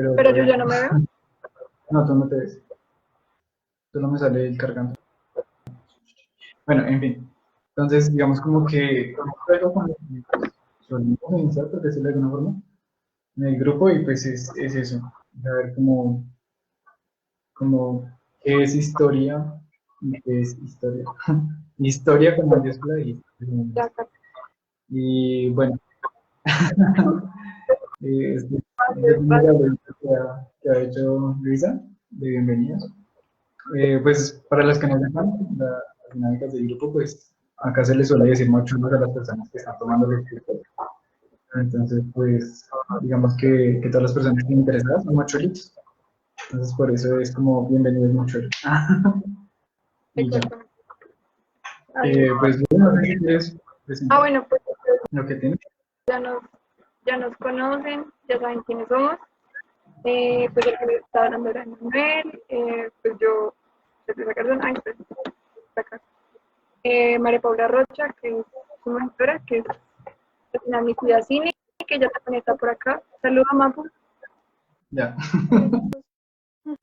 pero Pero yo todavía ya no. no me veo. No, tú no te ves. Solo me sale el cargando. Bueno, en fin. Entonces, digamos como que juego con los amigos. Solemos iniciar, por decirlo de alguna forma, en el grupo y pues es eso. A ver como qué es historia y qué es historia. Historia con mayúscula y historia con Ya, mayúscula. acá. Y bueno, es Entonces, una pregunta que ha hecho Luisa, de bienvenidos. Pues para los que no sepan, las dinámicas del grupo, pues acá se les suele decir mucho a las personas que están tomando los cursos. Entonces, pues digamos que todas las personas que estén interesadas son mochuelitos. Entonces, por eso es como bienvenidos mochuelos. Y ya. exactamente. Ahí. Pues bueno, no sé si quieres presentar Bueno, pues lo que tienes. ya nos, ya nos conocen, ya saben quiénes somos. Pues el que les está hablando era Manuel, pues yo soy Teresa Cardona, pues, está acá. María Paula Rocha, que es su mentora, que es una mi cuida cine, que ya también está por acá. Saluda, Mapu. Ya. Hola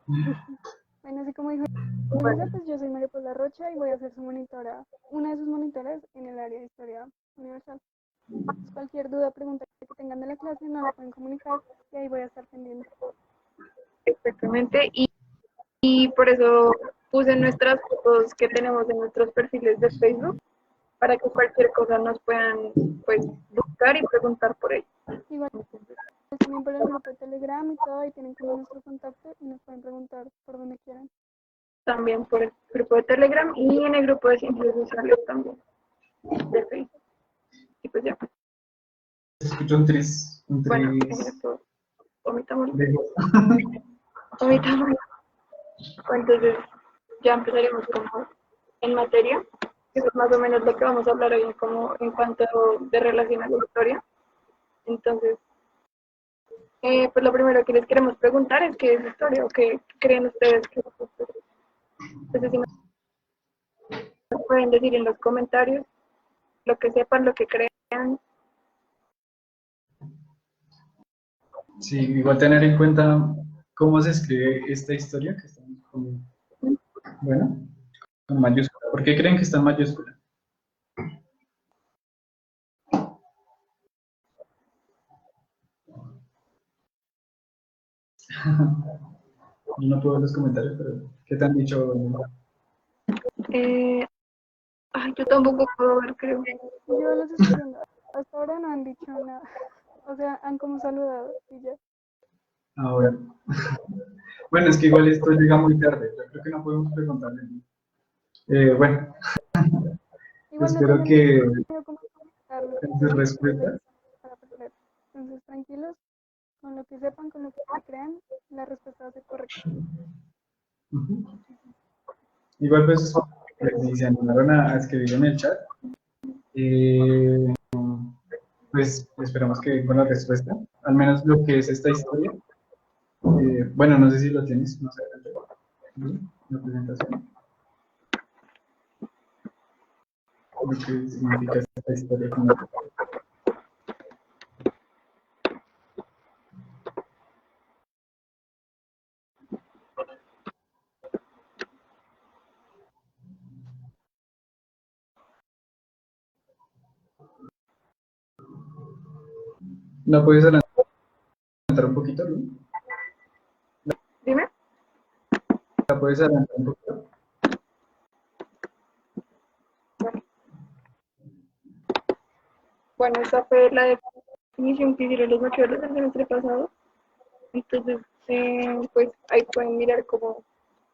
chicos. Bueno, así como dijo Luisa, Bueno, pues yo soy María Paula Rocha y voy a ser su monitora, una de sus monitoras en el área de historia universal. Pues cualquier duda, pregunta que tengan de la clase, no la pueden comunicar y ahí voy a estar pendiente. exactamente. Y por eso puse nuestras fotos que tenemos en nuestros perfiles de Facebook para que cualquier cosa nos puedan pues buscar y preguntar por ello. Igual pues, también por el grupo de Telegram y todo, ahí tienen como nuestro contacto y nos pueden preguntar por donde quieran. También por el grupo de Telegram y en el grupo de ciencias sociales también de Facebook. Y pues ya. Escucho un Bueno, tris esto omitámoslo. de Omitámoslo. Entonces ya empezaremos como en materia, que es más o menos lo que vamos a hablar hoy como en cuanto de relación a la historia. Entonces, pues lo primero que les queremos preguntar es qué es historia o qué creen ustedes que es historia. Entonces, si nos pueden decir en los comentarios lo que sepan, lo que crean. Sí, igual tener en cuenta cómo se escribe esta historia que estamos con, bueno, con mayúscula. ¿Por qué creen que está en mayúscula? Yo no puedo ver los comentarios, pero ¿qué te han dicho? Eh, yo tampoco puedo ver, creo. Yo los estoy viendo, hasta ahora no han dicho nada, o sea, han como saludado y ya. Ahora. Bueno, es que igual esto llega muy tarde. Yo creo que no podemos preguntarle. Bueno, Igual no espero tienen que miedo como comunicar lo que en sus sepan, porque pues respuestas. para aprender. Entonces, tranquilos, con lo que sepan, con lo que crean, la respuesta va a ser correcta. Ujú. Igual pues, si se animaron a escribir en el chat, eh, pues esperamos que con la respuesta, al menos lo que es esta historia. Bueno, no sé si lo tienes más adelante, ¿sí? La presentación, lo que significa esta historia como tal. ¿La puedes adelantar un poquito, Lu? Dime. ¿La puedes adelantar un poquito? Bueno, esa fue la definición que hicieron los mochuelos del semestre pasado. Entonces, pues ahí pueden mirar cómo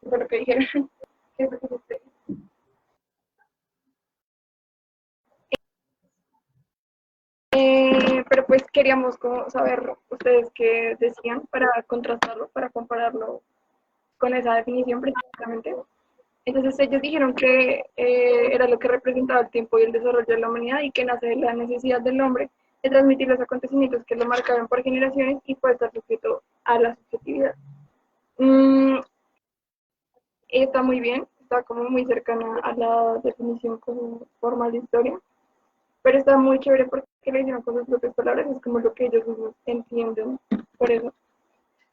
fue lo que dijeron. Pero pues queríamos como saber ustedes qué decían para contrastarlo, para compararlo con esa definición precisamente. Entonces ellos dijeron que era lo que representaba el tiempo y el desarrollo de la humanidad y que nace de la necesidad del hombre de transmitir los acontecimientos que lo marcaron por generaciones y puede estar sujeto a la subjetividad. Mm, Está muy bien, está como muy cercana a la definición como formal de historia, pero está muy chévere porque le hicieron con sus propias palabras, es como lo que ellos mismos entienden por eso.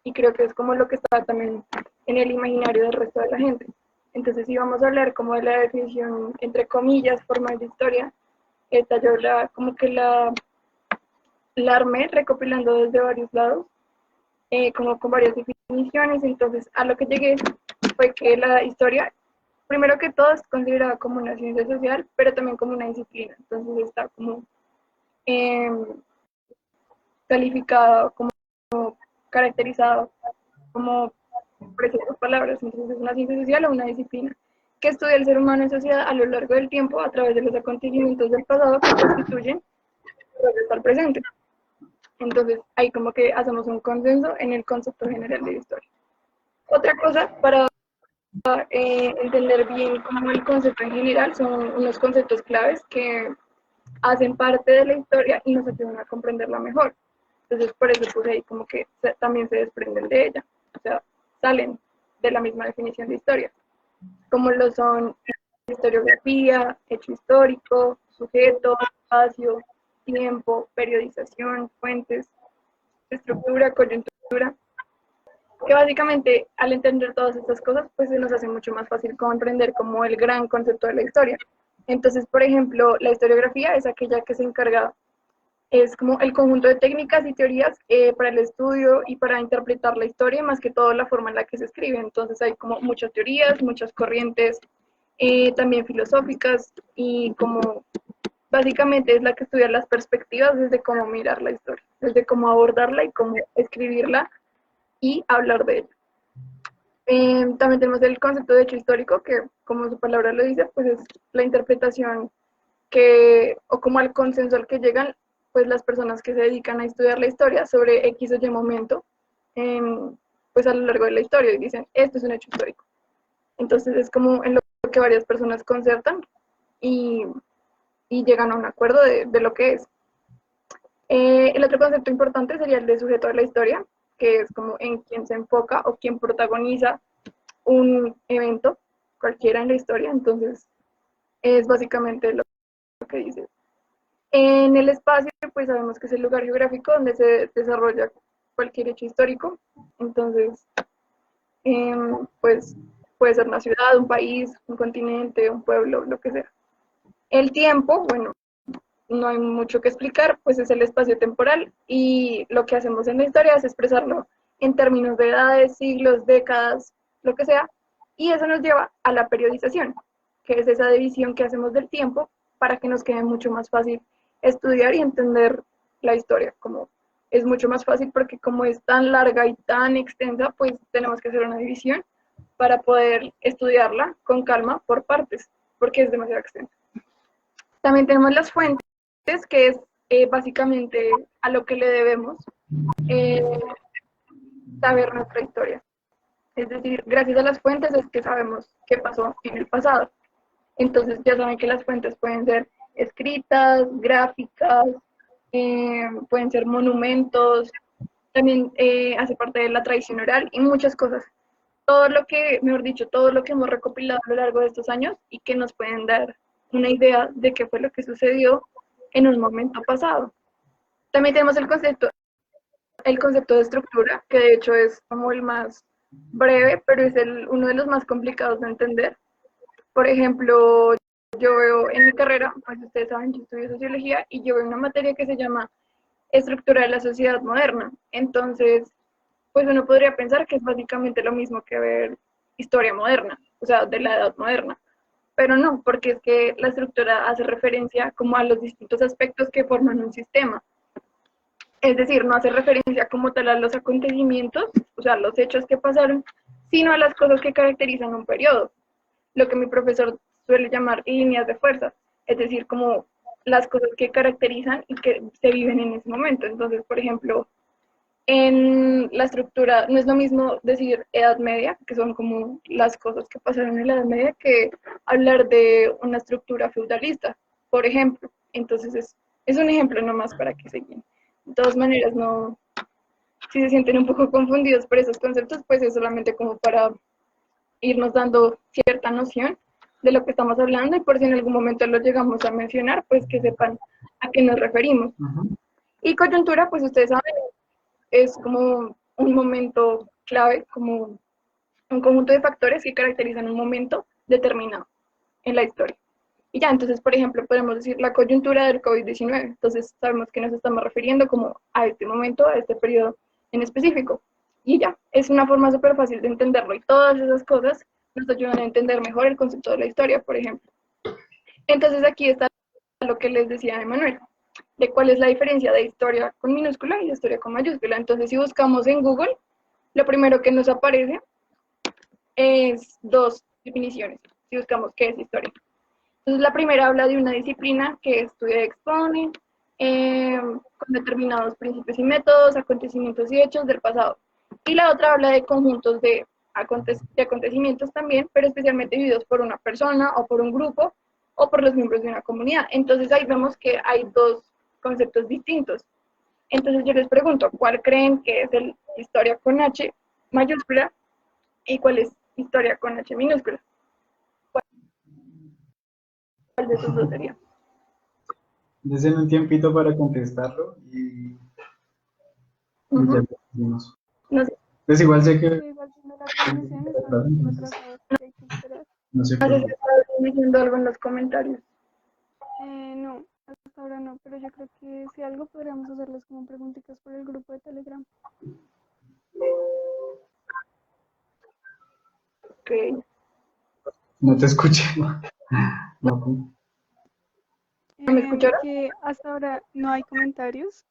y creo que es como lo que está también en el imaginario del resto de la gente. Entonces, si vamos a hablar como de la definición, entre comillas, formal de historia, esta yo como que la armé recopilando desde varios lados, como con varias definiciones. Entonces, a lo que llegué fue que la historia, primero que todo, es considerada como una ciencia social, pero también como una disciplina. Entonces, está como calificado, como caracterizado, como por esas palabras. Entonces, es una ciencia social o una disciplina que estudia el ser humano en sociedad a lo largo del tiempo a través de los acontecimientos del pasado que constituyen el presente. Entonces, ahí como que hacemos un consenso en el concepto general de la historia. Otra cosa, para entender bien como el concepto en general, son unos conceptos claves que hacen parte de la historia y nos ayudan a comprenderla mejor. Entonces, por eso puse ahí como que también se desprenden de ella, o sea, salen de la misma definición de historia, como lo son historiografía, hecho histórico, sujeto, espacio, tiempo, periodización, fuentes, estructura, coyuntura, que básicamente al entender todas estas cosas, pues se nos hace mucho más fácil comprender como el gran concepto de la historia. Entonces, por ejemplo, la historiografía es aquella que se encarga, es como el conjunto de técnicas y teorías para el estudio y para interpretar la historia, más que todo la forma en la que se escribe. Entonces hay como muchas teorías, muchas corrientes, también filosóficas, y como básicamente es la que estudia las perspectivas desde cómo mirar la historia, desde cómo abordarla y cómo escribirla y hablar de ella. También tenemos el concepto de hecho histórico, que como su palabra lo dice, pues es la interpretación que, o como al consenso al que llegan, pues las personas que se dedican a estudiar la historia sobre X o Y momento, pues a lo largo de la historia, y dicen, esto es un hecho histórico. Entonces es como en lo que varias personas concertan y, y llegan a un acuerdo de lo que es. El otro concepto importante sería el de sujeto de la historia, que es como en quien se enfoca o quien protagoniza un evento cualquiera en la historia. Entonces es básicamente lo que dice. En el espacio, pues sabemos que es el lugar geográfico donde se desarrolla cualquier hecho histórico. Entonces, pues puede ser una ciudad, un país, un continente, un pueblo, lo que sea. El tiempo, bueno, no hay mucho que explicar, pues es el espacio temporal, y lo que hacemos en la historia es expresarlo en términos de edades, siglos, décadas, lo que sea, y eso nos lleva a la periodización, que es esa división que hacemos del tiempo para que nos quede mucho más fácil estudiar y entender la historia. Como es mucho más fácil porque como es tan larga y tan extensa, pues tenemos que hacer una división para poder estudiarla con calma por partes, porque es demasiado extensa. También tenemos las fuentes, que es básicamente a lo que le debemos eh, saber nuestra historia. Es decir, gracias a las fuentes es que sabemos qué pasó en el pasado. Entonces ya saben que las fuentes pueden ser escritas, gráficas, pueden ser monumentos, también hace parte de la tradición oral y muchas cosas. Todo lo que, mejor dicho, todo lo que hemos recopilado a lo largo de estos años y que nos pueden dar una idea de qué fue lo que sucedió en un momento pasado. También tenemos el concepto de estructura, que de hecho es como el más breve, pero es uno de los más complicados de entender. Por ejemplo, yo veo en mi carrera, pues ustedes saben, yo estudio sociología, y yo veo una materia que se llama estructura de la sociedad moderna. Entonces, pues uno podría pensar que es básicamente lo mismo que ver historia moderna, o sea, de la edad moderna. Pero no, porque es que la estructura hace referencia como a los distintos aspectos que forman un sistema. Es decir, no hace referencia como tal a los acontecimientos, o sea, los hechos que pasaron, sino a las cosas que caracterizan un periodo, lo que mi profesor suele llamar líneas de fuerza, es decir, como las cosas que caracterizan y que se viven en ese momento. Entonces, por ejemplo, en la estructura, no es lo mismo decir Edad Media, que son como las cosas que pasaron en la Edad Media, que hablar de una estructura feudalista, por ejemplo. Entonces es un ejemplo nomás para que se guíen. De todas maneras, no, si se sienten un poco confundidos por esos conceptos, pues es solamente como para irnos dando cierta noción de lo que estamos hablando, y por si en algún momento lo llegamos a mencionar, pues que sepan a qué nos referimos. Y coyuntura, pues ustedes saben, es como un momento clave, como un conjunto de factores que caracterizan un momento determinado en la historia. Y ya, entonces, por ejemplo, podemos decir la coyuntura del COVID-19. Entonces, sabemos que nos estamos refiriendo como a este momento, a este periodo en específico. Y ya, es una forma súper fácil de entenderlo. Y todas esas cosas nos ayudan a entender mejor el concepto de la historia, por ejemplo. Entonces, aquí está lo que les decía Emanuel, de cuál es la diferencia de historia con minúscula y de historia con mayúscula. Entonces, si buscamos en Google, lo primero que nos aparece es dos definiciones, si buscamos qué es historia. Entonces, la primera habla de una disciplina que estudia y expone con determinados principios y métodos, acontecimientos y hechos del pasado. Y la otra habla de conjuntos de acontecimientos también, pero especialmente vividos por una persona o por un grupo o por los miembros de una comunidad. Entonces, ahí vemos que hay dos conceptos distintos. Entonces, yo les pregunto, ¿cuál creen que es el historia con H mayúscula y cuál es historia con H minúscula? ¿Cuál de esos dos sería? Desen un tiempito para contestarlo y ya lo decimos. No sé, Pues igual sé que Estoy igual viendo la transmisión, están un poco atrasados, hay que esperar. no sé no por sé si qué. estás diciendo algo en los comentarios. No, hasta ahora no, pero yo creo que si algo podríamos hacerles como preguntitas por el grupo de Telegram. Ok. No te escuché. No, ¿No me escucharon? Que hasta ahora no hay comentarios,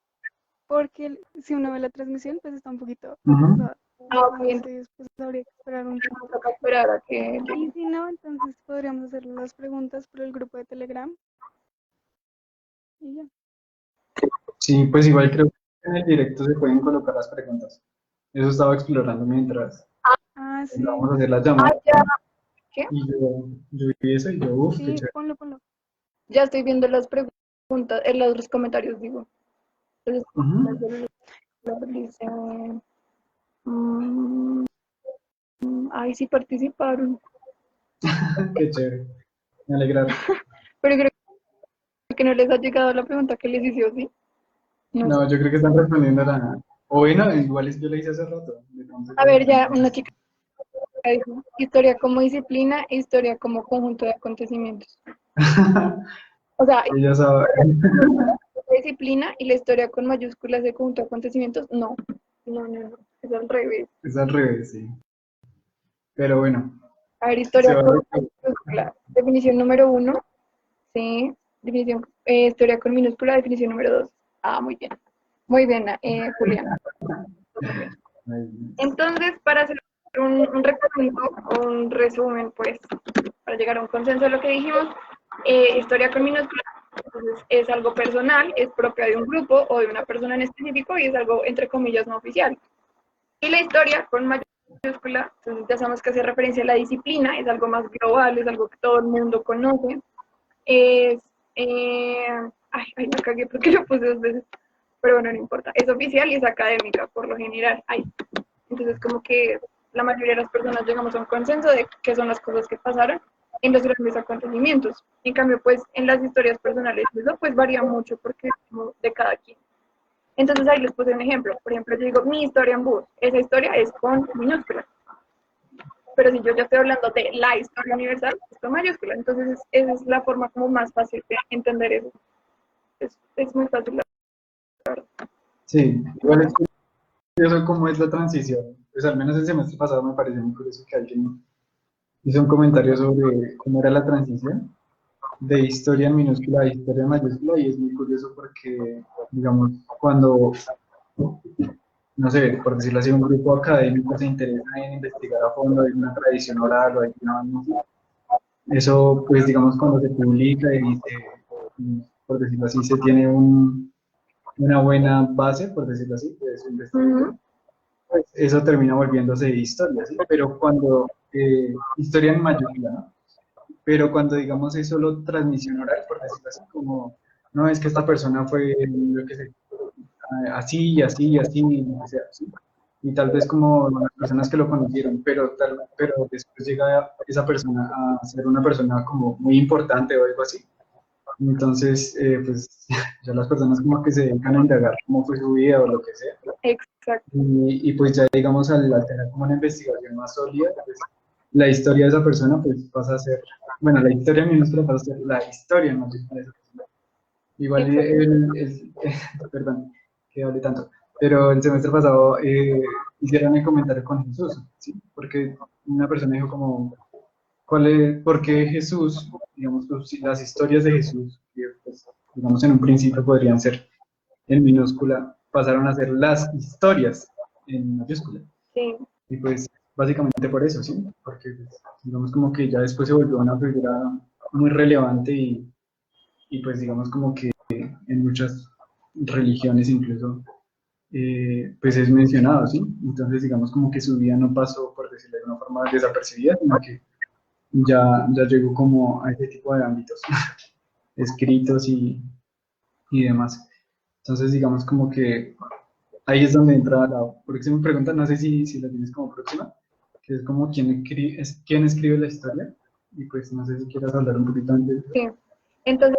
porque si uno ve la transmisión, pues está un poquito ujú. atrasada. Ah, ok, entonces Entonces, pues habría que esperar un nos poquito. toca esperar a que Y llegue. si no, entonces podríamos hacer las preguntas por el grupo de Telegram y ya. Sí, pues igual creo que en el directo se pueden colocar las preguntas. Eso estaba explorando mientras Ah, sí, vamos a hacer la Ah, llamada ya, ¿qué? y yo vi eso y yo, uff, qué sí, chévere. ponlo, ponlo. Ya estoy viendo las preguntas, los comentarios, digo. Entonces, Ujú. dice, mm, ay, sí participaron. Qué chévere. Me alegra. Pero creo que no les ha llegado la pregunta que les hice, ¿o sí? No sé. No, yo creo que están respondiendo a la... O bueno, igual es yo lo hice hace rato. De pronto A ya ver, ya están- una chica dijo, historia como disciplina e historia como conjunto de acontecimientos. O sea, Ella sabe. la disciplina y la historia con mayúsculas de conjunto de acontecimientos, no. No, no, no. Es al revés. Es al revés, sí. Pero bueno, A ver, se historia va con a... mayúscula. Definición número uno. Sí. Definición, historia con minúscula. Definición número dos. Ah, muy bien. Muy bien, Julián. Muy bien. Entonces, para hacer un recuento, un resumen, pues, para llegar a un consenso de lo que dijimos, historia con minúscula, entonces es algo personal, es propia de un grupo o de una persona en específico y es algo, entre comillas, no oficial. Y la historia con mayúscula, entonces ya sabemos que hace referencia a la disciplina, es algo más global, es algo que todo el mundo conoce. Es, eh, ay, la cagué porque lo puse dos veces, pero bueno, no importa. Es oficial y es académica, por lo general. Ay, entonces, como que la mayoría de las personas llegamos a un consenso de qué son las cosas que pasaron en los grandes acontecimientos. En cambio, pues, en las historias personales, eso pues varía mucho porque es como de cada quien. Entonces, ahí les puse un ejemplo. Por ejemplo, yo digo, mi historia en bus. Esa historia es con minúscula. Pero si yo ya estoy hablando de la historia universal, es con mayúscula. Entonces, esa es la forma como más fácil de entender eso. Es muy fácil. Sí, igual es curioso cómo es la transición. Pues al menos el semestre pasado me pareció muy curioso que alguien hizo un comentario sobre cómo era la transición de historia en minúscula a historia en mayúscula y es muy curioso porque, digamos, cuando, no sé, por decirlo así, un grupo académico se interesa en investigar a fondo alguna tradición oral o alguna vaina así, eso, pues, digamos, cuando se publica y por decirlo así, se tiene una buena base, por decirlo así, de su investigación, pues eso termina volviéndose historia, ¿sí? Pero cuando, historia en mayúscula, ¿no? Pero cuando digamos es solo transmisión oral, por decirlo así, como, no, es que esta persona fue, yo qué sé, así y así y así, y lo que sea, ¿sí? Y tal vez como las personas que lo conocieron, pero después llega esa persona a ser una persona como muy importante o algo así. Entonces, pues ya las personas como que se dedican a indagar cómo fue su vida o lo que sea. Exacto. Y pues ya digamos al tener como una investigación más sólida, pues la historia de esa persona pues pasa a ser, bueno, la historia minúscula pasa a ser la historia mayúscula de esa persona. Igual Exacto. perdón, que hable tanto, pero el semestre pasado hicieron el comentario con Jesús, ¿sí? Porque una persona dijo como, ¿por qué Jesús, digamos, pues, si las historias de Jesús, que pues, digamos en un principio podrían ser en minúscula, pasaron a ser las historias en mayúscula? Sí, Y pues básicamente por eso, ¿sí? Porque pues, digamos como que ya después se volvió una figura muy relevante y pues digamos como que en muchas religiones incluso pues es mencionado, ¿sí? Entonces digamos como que su vida no pasó, por decirlo de una forma, desapercibida, sino que ya llegó como a ese tipo de ámbitos escritos y demás. Entonces digamos como que ahí es donde entra la próxima pregunta, no sé si la tienes como próxima, que es como quién escribe la historia, y pues no sé si quieras hablar un poquito antes de eso. sí. Entonces,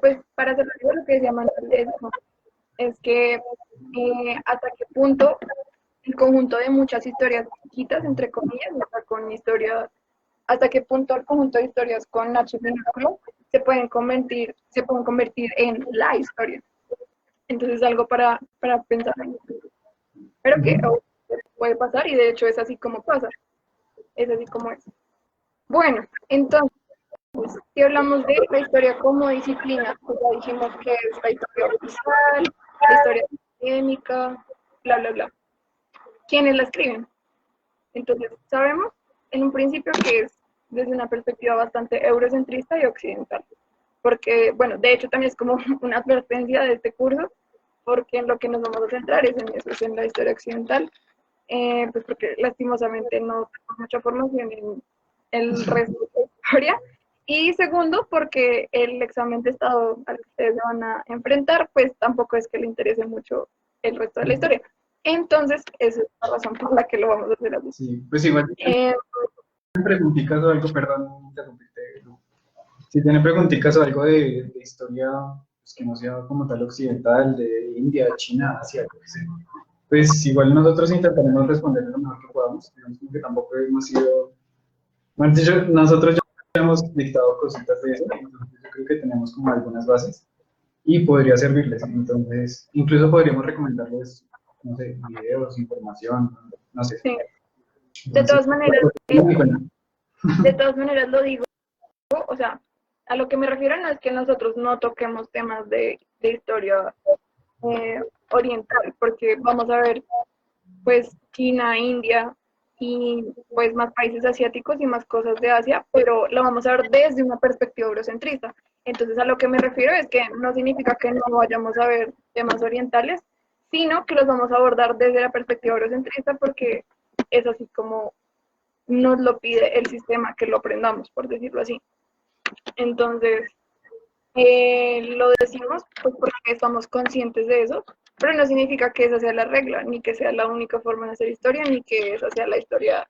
pues, para hacer lo que decía Manuel, es que hasta qué punto el conjunto de muchas historias chiquitas, entre comillas, o sea, con historias, hasta qué punto el conjunto de historias con H minúsculo se pueden convertir en la historia. Entonces, algo para pensar en eso. Pero que Ujú. puede pasar y de hecho es así como pasa, es así como es. Bueno, entonces, si hablamos de la historia como disciplina, pues ya dijimos que es la historia oficial, la historia académica, bla, bla, bla. ¿Quiénes la escriben? Entonces, sabemos en un principio que es desde una perspectiva bastante eurocentrista y occidental. Porque, bueno, de hecho también es como una advertencia de este curso, porque en lo que nos vamos a centrar es en eso, es en la historia occidental, pues porque lastimosamente no tenemos mucha formación en el resto de la historia. Y segundo, porque el examen de estado al que ustedes se van a enfrentar, pues tampoco es que le interese mucho el resto de la historia. Entonces, esa es la razón por la que lo vamos a hacer así. Sí, pues igual si Eh, tienen preguntitas o algo, perdón, interrumpirte, Lu. Si tienen preguntitas o algo de historia, pues que no sea como tal occidental, de India, China, Asia, lo que sea, pues igual nosotros intentaremos responder lo mejor que podamos, digamos como que tampoco hemos sido, bueno, nosotros ya hemos dictado cositas de eso, entonces yo creo que tenemos como algunas bases y podría servirles. Entonces, incluso podríamos recomendarles, no sé, videos, información, no sé. sí. De Entonces, todas maneras, muy bueno. de todas maneras lo digo, o sea, a lo que me refiero no es que nosotros no toquemos temas de historia oriental, porque vamos a ver pues China, India y pues más países asiáticos y más cosas de Asia, pero lo vamos a ver desde una perspectiva eurocentrista. Entonces a lo que me refiero es que no significa que no vayamos a ver temas orientales, sino que los vamos a abordar desde la perspectiva eurocentrista porque es así como nos lo pide el sistema que lo aprendamos, por decirlo así. Entonces, lo decimos pues porque estamos conscientes de eso, pero no significa que esa sea la regla, ni que sea la única forma de hacer historia, ni que esa sea la historia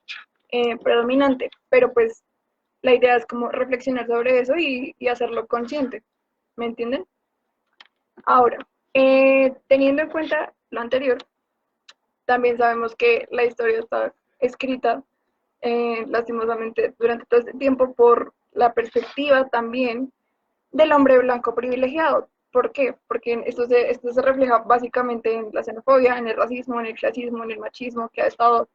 predominante. Pero pues la idea es como reflexionar sobre eso y hacerlo consciente, ¿me entienden? Ahora, teniendo en cuenta lo anterior, también sabemos que la historia está escrita lastimosamente durante todo este tiempo por la perspectiva también del hombre blanco privilegiado. ¿Por qué? Porque esto se refleja básicamente en la xenofobia, en el racismo, en el clasismo, en el machismo que ha estado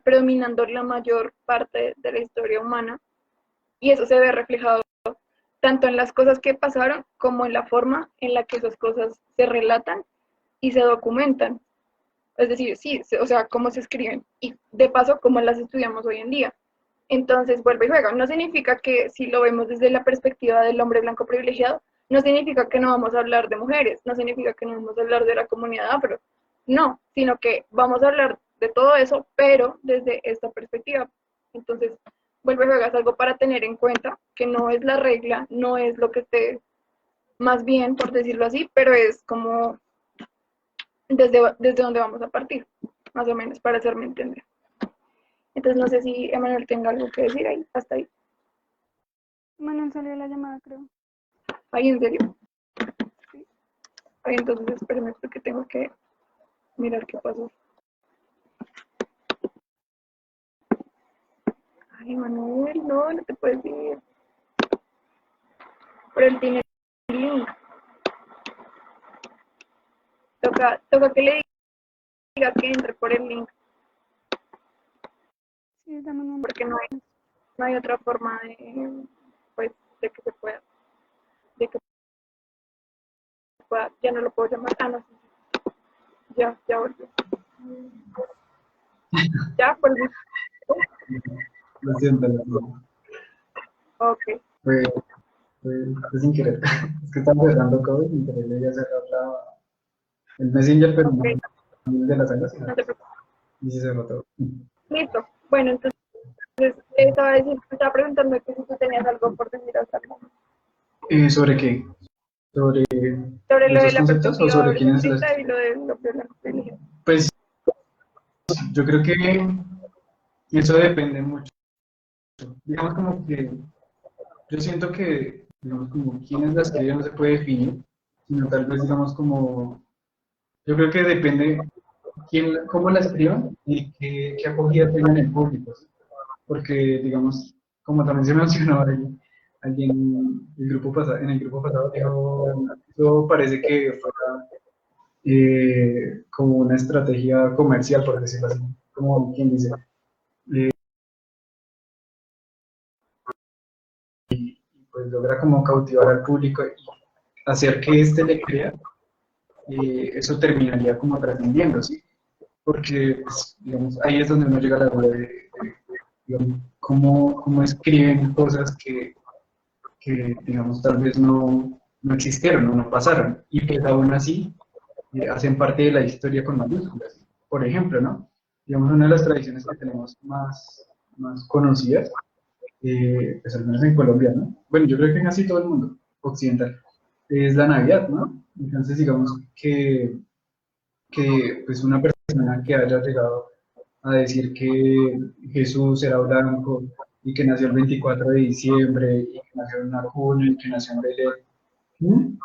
predominando la mayor parte de la historia humana. Y eso se ve reflejado tanto en las cosas que pasaron como en la forma en la que esas cosas se relatan y se documentan. Es decir, sí, o sea, cómo se escriben y de paso cómo las estudiamos hoy en día. Entonces, vuelve y juega. No significa que si lo vemos desde la perspectiva del hombre blanco privilegiado, no significa que no vamos a hablar de mujeres, no significa que no vamos a hablar de la comunidad afro, no, sino que vamos a hablar de todo eso, pero desde esta perspectiva. Entonces, vuelve y juega, es algo para tener en cuenta, que no es la regla, no es lo que esté más bien, por decirlo así, pero es como desde donde vamos a partir, más o menos, para hacerme entender. Entonces, no sé si Emanuel tenga algo que decir ahí, hasta ahí. Manuel salió de la llamada, creo. Ahí, en serio. Sí. Ahí, entonces, espérenme porque tengo que mirar qué pasó. Ay, Manuel, no, no te puedes ir. Pero él tiene el link. Toca que le diga que entre por el link, Sí, dame un momento. porque no hay otra forma de, pues, de que se pueda, de que pueda, ya no lo puedo llamar, no, sí, ya volvió. Ya, volví. Lo siento, lo siento. Ok, Fue, fue sin querer. Es que estaba cerrando todo y sin querer le iba a cerrar el Messenger, pero ok, no el de la sala, sino no te preocupes. y se cerró todo. Listo. Bueno, entonces, te estaba preguntando que si tú tenías algo por decir hasta el momento. ¿Sobre qué? ¿Sobre Sobre lo de esos la conceptos o perspectiva sobre quiénes los...? biblocéntrica y lo de lo que la religión. Pues yo creo que eso depende mucho. Digamos como que yo siento que, digamos, como quiénes la escriben no se puede definir, sino tal vez, digamos, como, yo creo que depende cómo la escriban y qué acogida tengan en el público, ¿sí? Porque, digamos, como también se mencionó alguien en el grupo pasado dijo, eso parece que fuera como una estrategia comercial, por decirlo así, como quien dice, pues logra como cautivar al público y hacer que éste le crea, eso terminaría como trascendiendo, ¿sí? Porque, pues, digamos, ahí es donde uno llega a la duda digamos, cómo escriben cosas que, digamos, tal vez no existieron o no pasaron, y que aún así hacen parte de la historia con mayúsculas. Por ejemplo, ¿no? Digamos, una de las tradiciones que tenemos más conocidas, pues al menos en Colombia, ¿no? Bueno, yo creo que en casi todo el mundo occidental, es la Navidad, ¿no? Entonces, digamos que pues una persona que haya llegado a decir que Jesús era blanco y que nació el 24 de diciembre y que nació en una cuna y que nació en Belén, ¿sí?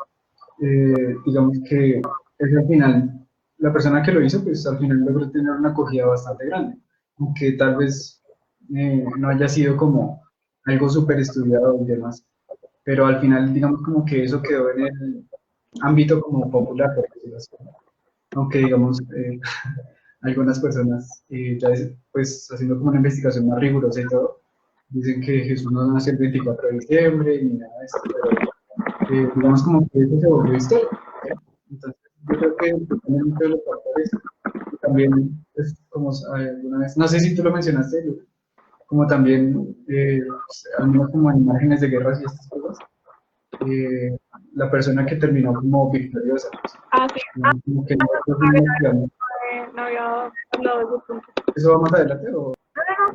Digamos que es al final, la persona que lo hizo, pues al final logró tener una acogida bastante grande, aunque tal vez no haya sido como algo súper estudiado y demás, pero al final digamos como que eso quedó en el ámbito como popular, por decirlo así, ¿no? Aunque digamos, algunas personas, pues haciendo como una investigación más rigurosa y todo, dicen que Jesús no nació el 24 de diciembre ni nada de esto, pero digamos como que eso se volvió historia, ¿sí? Entonces, yo creo que depende mucho de los factores y también, pues, como alguna vez, no sé si tú lo mencionaste, como también, pues, al menos como en imágenes de guerras y estas cosas, eh, la persona que terminó como victoriosa, ¿sí? Sí, Como que nosotros mismos, digamos, no había hablado de ese punto. ¿eso va más adelante No,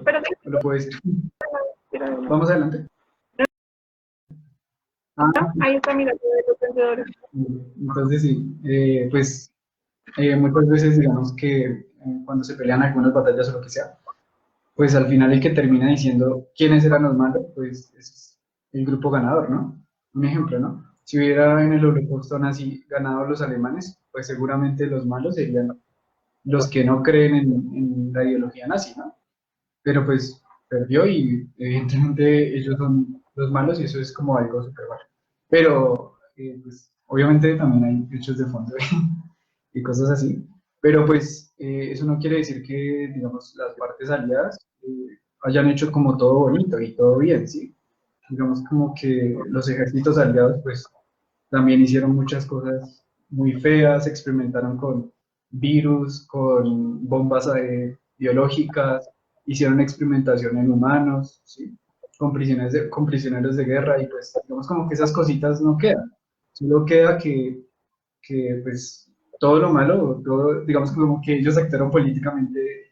pero sí, o lo puedo decir? pero no. ¿Vamos adelante? Ah, Ahí está, mira, lo de los vencedores. entonces sí, pues muchas veces digamos que cuando se pelean algunas batallas o lo que sea, pues al final el que termina diciendo quiénes eran los malos, pues es el grupo ganador, ¿no? Un ejemplo, ¿no? Si hubiera en el Holocausto nazi ganado los alemanes, pues seguramente los malos serían los que no creen en la ideología nazi, ¿no? Pero pues perdió y evidentemente ellos son los malos y eso es como algo súper malo. Pero pues obviamente también hay hechos de fondo y cosas así. Pero pues eso no quiere decir que, digamos, las partes aliadas hayan hecho como todo bonito y todo bien, ¿sí? Digamos como que los ejércitos aliados pues también hicieron muchas cosas muy feas, experimentaron con virus, con bombas biológicas, hicieron experimentación en humanos, ¿sí? Con prisioneros de guerra y pues digamos como que esas cositas no quedan. Solo queda que pues todo lo malo, todo, digamos como que ellos actuaron políticamente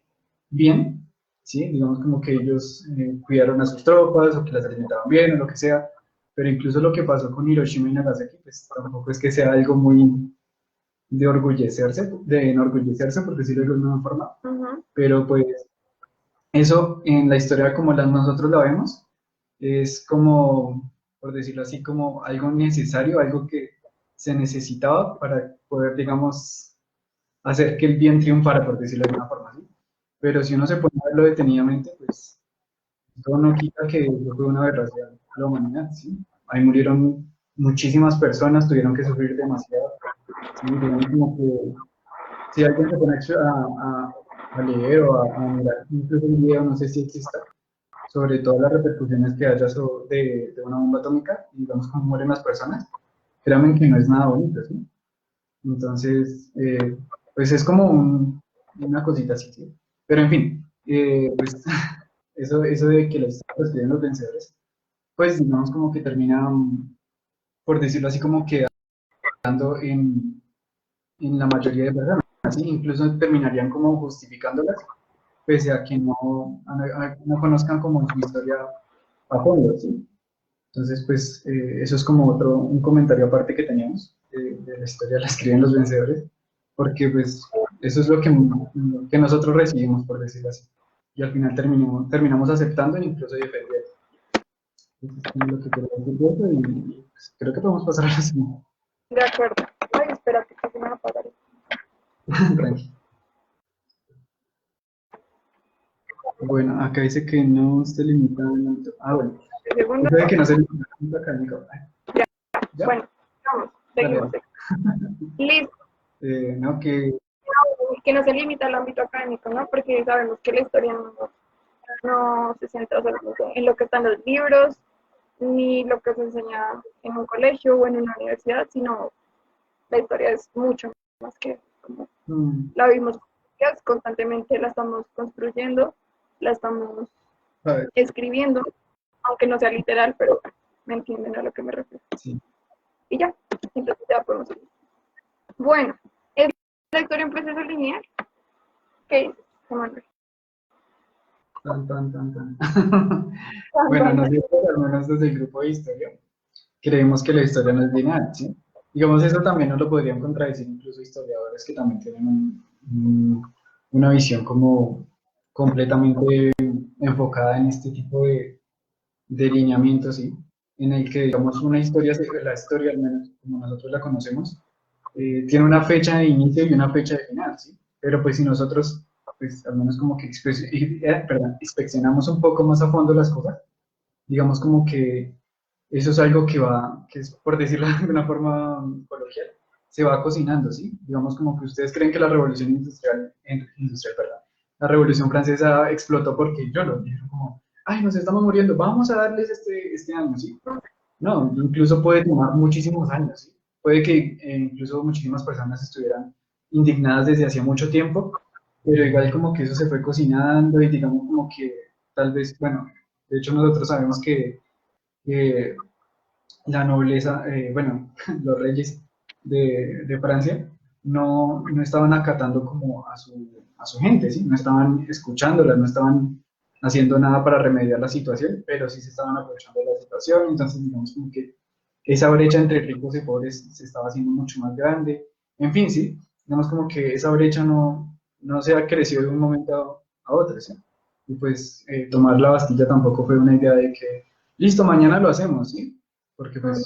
bien, ¿sí? Digamos como que ellos cuidaron a sus tropas o que las alimentaban bien o lo que sea, pero incluso lo que pasó con Hiroshima y Nagasaki, pues tampoco es que sea algo muy de enorgullecerse, por decirlo de alguna forma, Ujú. pero pues eso en la historia como nosotros la vemos, es como, por decirlo así, como algo necesario, algo que se necesitaba para poder, digamos, hacer que el bien triunfara, por decirlo de alguna forma, ¿sí? Pero si uno se pone a verlo detenidamente, pues todo no quita que fue una aberración a la humanidad, ¿sí? Ahí murieron muchísimas personas, tuvieron que sufrir demasiado, ¿sí? Digamos como que si alguien se pone a leer o a mirar incluso un video, no sé si exista, sobre todas las repercusiones que haya de una bomba atómica, y digamos cómo mueren las personas, créanme que no es nada bonito, ¿sí? Entonces, pues es como una cosita así, ¿sí? Pero en fin, pues eso de que los estados escriben los vencedores, pues digamos como que termina, por decirlo así, como quedando en la mayoría de personas, ¿sí? Incluso terminarían como justificándolas, pese a que no conozcan como su historia a fondo, ¿sí? Entonces, pues eso es como un comentario aparte que teníamos de la historia la escriben los vencedores, porque pues eso es lo que nosotros recibimos, por decirlo así. Y al final terminamos aceptando e incluso defendiendo. Eso es como lo que quiero decir de eso, y pues, creo que podemos pasar a la siguiente. De acuerdo. Ay, espérate, que se me va a apagar. Tranqui. Bueno, acá dice que no se limita al ámbito. Ah, bueno. El segundo, Dice que no se limita al ámbito académico. ¿Ya? bueno, vamos, Dale, seguimos. Listo. no, Que no se limita al ámbito académico, ¿no? Porque sabemos que la historia no se centra solo en lo que están los libros, ni lo que se enseña en un colegio o en una universidad, sino la historia es mucho más que como la vimos constantemente, la estamos construyendo, la estamos a ver, escribiendo, aunque no sea literal, pero me entienden a lo que me refiero. sí. Y ya, entonces ya podemos seguir. Bueno, ¿es la historia en proceso lineal? ¿Qué dices, Emanuel? Tan. Bueno, nosotros, al menos desde el grupo de historia, creemos que la historia no es lineal, ¿sí? Digamos, eso también nos lo podrían contradecir incluso historiadores que también tienen una visión como completamente enfocada en este tipo de lineamientos, ¿sí? En el que, digamos, una historia, la historia al menos como nosotros la conocemos, tiene una fecha de inicio y una fecha de final, ¿sí? Pero pues si nosotros, pues al menos como que inspeccionamos un poco más a fondo las cosas, digamos como que eso es algo que es, por decirlo de una forma coloquial, se va cocinando, ¿sí? Digamos como que ustedes creen que la revolución perdón, la revolución francesa explotó porque yo lo dijeron como, ay, nos estamos muriendo, vamos a darles este año, ¿sí? No, incluso puede tomar muchísimos años, ¿sí? Puede que incluso muchísimas personas estuvieran indignadas desde hacía mucho tiempo, pero igual como que eso se fue cocinando y digamos como que tal vez, bueno, de hecho nosotros sabemos que la nobleza, bueno, los reyes de Francia no estaban acatando como a su gente, ¿sí? No estaban escuchándola, no estaban haciendo nada para remediar la situación, pero sí se estaban aprovechando de la situación, entonces digamos como que esa brecha entre ricos y pobres se estaba haciendo mucho más grande, en fin, sí, digamos como que esa brecha no se ha crecido de un momento a otro, ¿sí? Y pues tomar la Bastilla tampoco fue una idea de que, listo, mañana lo hacemos, ¿sí? Porque pues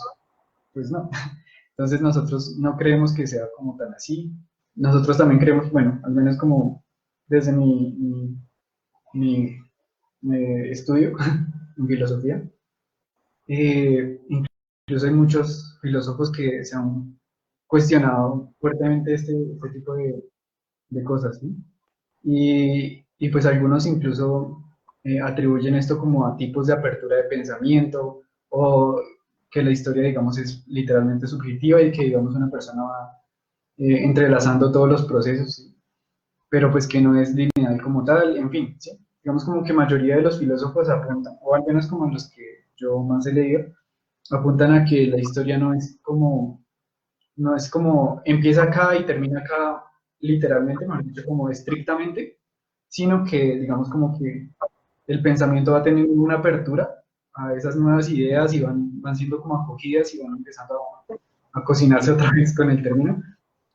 no. Entonces nosotros no creemos que sea como tan así. Nosotros también creemos, bueno, al menos como desde mi estudio en filosofía, incluso hay muchos filósofos que se han cuestionado fuertemente este tipo de cosas, ¿sí? Y pues algunos incluso atribuyen esto como a tipos de apertura de pensamiento o que la historia, digamos, es literalmente subjetiva y que, digamos, una persona va entrelazando todos los procesos, ¿sí? Pero pues que no es lineal como tal, en fin, ¿sí? Digamos como que mayoría de los filósofos apuntan, o al menos como los que yo más he leído, apuntan a que la historia no es como empieza acá y termina acá literalmente, mejor dicho, como estrictamente, sino que digamos como que el pensamiento va teniendo una apertura a esas nuevas ideas y van siendo como acogidas y van empezando a cocinarse otra vez con el término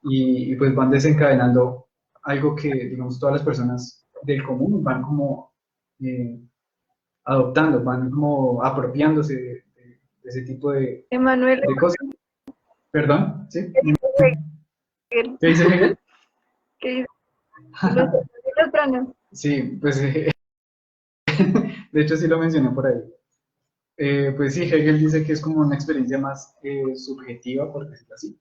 y pues van desencadenando algo que, digamos, todas las personas del común van como eh, adoptando, van como apropiándose de ese tipo Emanuel, de cosas. Perdón, ¿sí? ¿qué dice Hegel? ¿Qué dice Hegel? ¿Qué dice? Los planos. Sí, pues de hecho sí lo mencioné por ahí. Pues sí, Hegel dice que es como una experiencia más subjetiva, por decirlo así,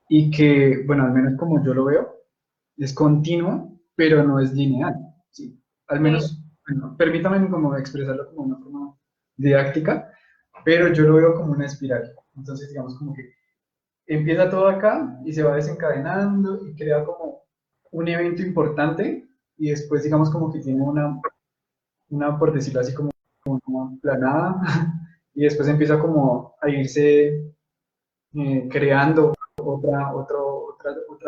y que, bueno, al menos como yo lo veo, es continua, pero no es lineal, ¿sí? Al Sí. menos, bueno, permítame como expresarlo como una forma didáctica, pero yo lo veo como una espiral. Entonces, digamos como que empieza todo acá y se va desencadenando y crea como un evento importante y después, digamos como que tiene una por decirlo así, como una planada y después empieza como a irse creando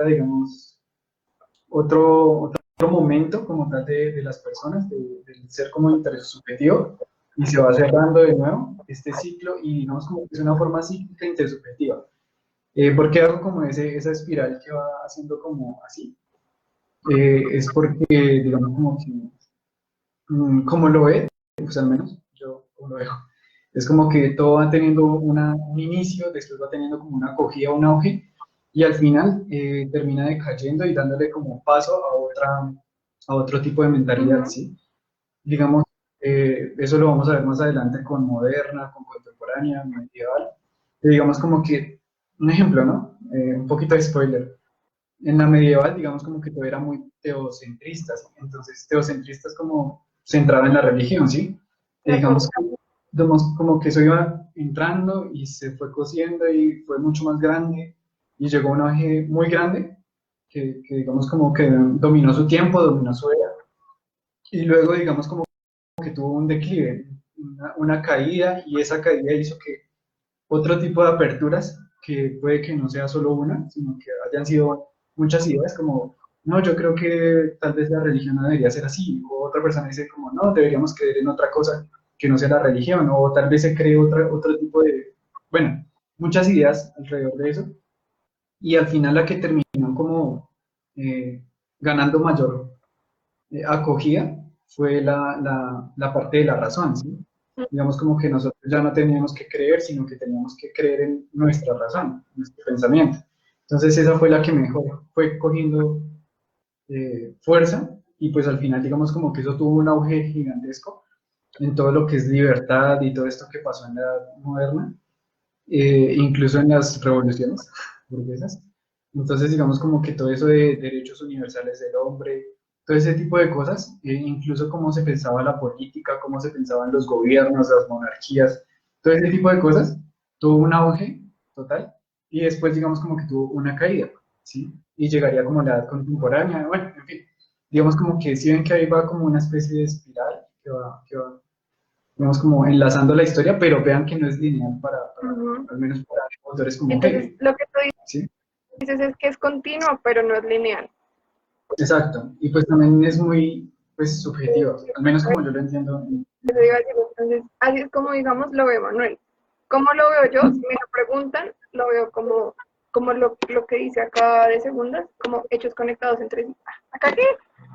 digamos, otro momento como tal de las personas, del ser como interés subjetivo, y se va cerrando de nuevo este ciclo y digamos como que es una forma cíclica intersubjetiva. ¿Por qué hago como esa espiral que va haciendo como así? Es porque, digamos, como que, como lo ve, pues al menos yo como lo veo, es como que todo va teniendo un inicio, después va teniendo como una acogida, un auge, y al final termina decayendo y dándole como paso a otro tipo de mentalidad, Ujú. ¿sí? Digamos, eso lo vamos a ver más adelante con moderna, con contemporánea, medieval. Digamos como que, un ejemplo, ¿no? Un poquito de spoiler. En la medieval, digamos como que todo era muy teocentrista, ¿sí? Entonces, teocentrista es como centrada en la religión, ¿sí? Y De acuerdo. digamos como que eso iba entrando y se fue cociendo y fue mucho más grande y llegó a un auge muy grande que digamos como que dominó su tiempo, dominó su era y luego digamos como que tuvo un declive, una caída y esa caída hizo que otro tipo de aperturas, que puede que no sea solo una, sino que hayan sido muchas ideas, como, no, yo creo que tal vez la religión no debería ser así, o otra persona dice como, no, deberíamos creer en otra cosa que no sea la religión, o tal vez se cree otro tipo de, bueno, muchas ideas alrededor de eso, y al final la que terminó como eh, ganando mayor acogida fue la parte de la razón, ¿sí? Digamos como que nosotros ya no teníamos que creer, sino que teníamos que creer en nuestra razón, en nuestro pensamiento. Entonces esa fue la que mejor fue cogiendo fuerza y pues al final digamos como que eso tuvo un auge gigantesco en todo lo que es libertad y todo esto que pasó en la edad moderna, incluso en las revoluciones burguesas. Entonces, digamos como que todo eso de derechos universales del hombre, todo ese tipo de cosas, incluso cómo se pensaba la política, cómo se pensaban los gobiernos, las monarquías, todo ese tipo de cosas, tuvo un auge total y después, digamos como que tuvo una caída, ¿sí? Y llegaría como la edad contemporánea, bueno, en fin, digamos como que si ven que ahí va como una especie de espiral que va digamos, como enlazando la historia, pero vean que no es lineal Ujú. al menos para autores como Entonces, Hegel, lo que tú ¿sí? dices es que es continuo, pero no es lineal. Exacto, y pues también es muy, pues, subjetivo, al menos como yo lo entiendo. Eso iba a decir. Entonces, así es como, digamos, lo ve Manuel. ¿Cómo lo veo yo? Si me lo preguntan, lo veo como lo que dice acá de segundas, como hechos conectados entre sí. ¿Acá qué?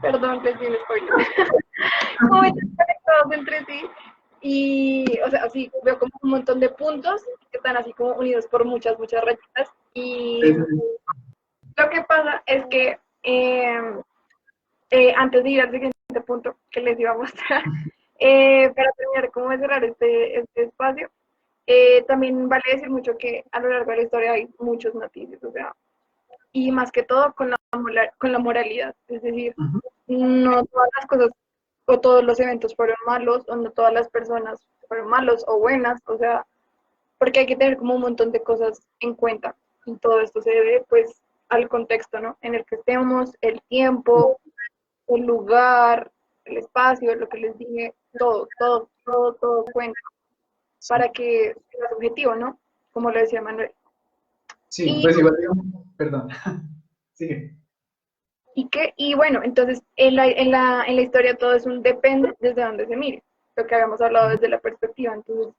Perdón, les di un spoiler. Como hechos conectados entre sí. Y, o sea, así veo como un montón de puntos que están así como unidos por muchas, muchas rayitas. Y lo que pasa es que antes de ir al siguiente punto que les iba a mostrar, para terminar cómo cerrar este espacio, también vale decir mucho que a lo largo de la historia hay muchos matices, o sea, y más que todo con la moralidad, es decir, Ujú, no todas las cosas o todos los eventos fueron malos, o no todas las personas fueron malos o buenas, o sea, porque hay que tener como un montón de cosas en cuenta, y todo esto se debe pues al contexto, ¿no? En el que estemos, el tiempo, el lugar, el espacio, lo que les dije, todo cuenta sí, para que sea subjetivo, ¿no? Como lo decía Manuel. sí, Y, pues igual, digamos, perdón, sigue. y bueno, entonces en la historia todo es un depende desde donde se mire, lo que habíamos hablado Ujú, desde la perspectiva, entonces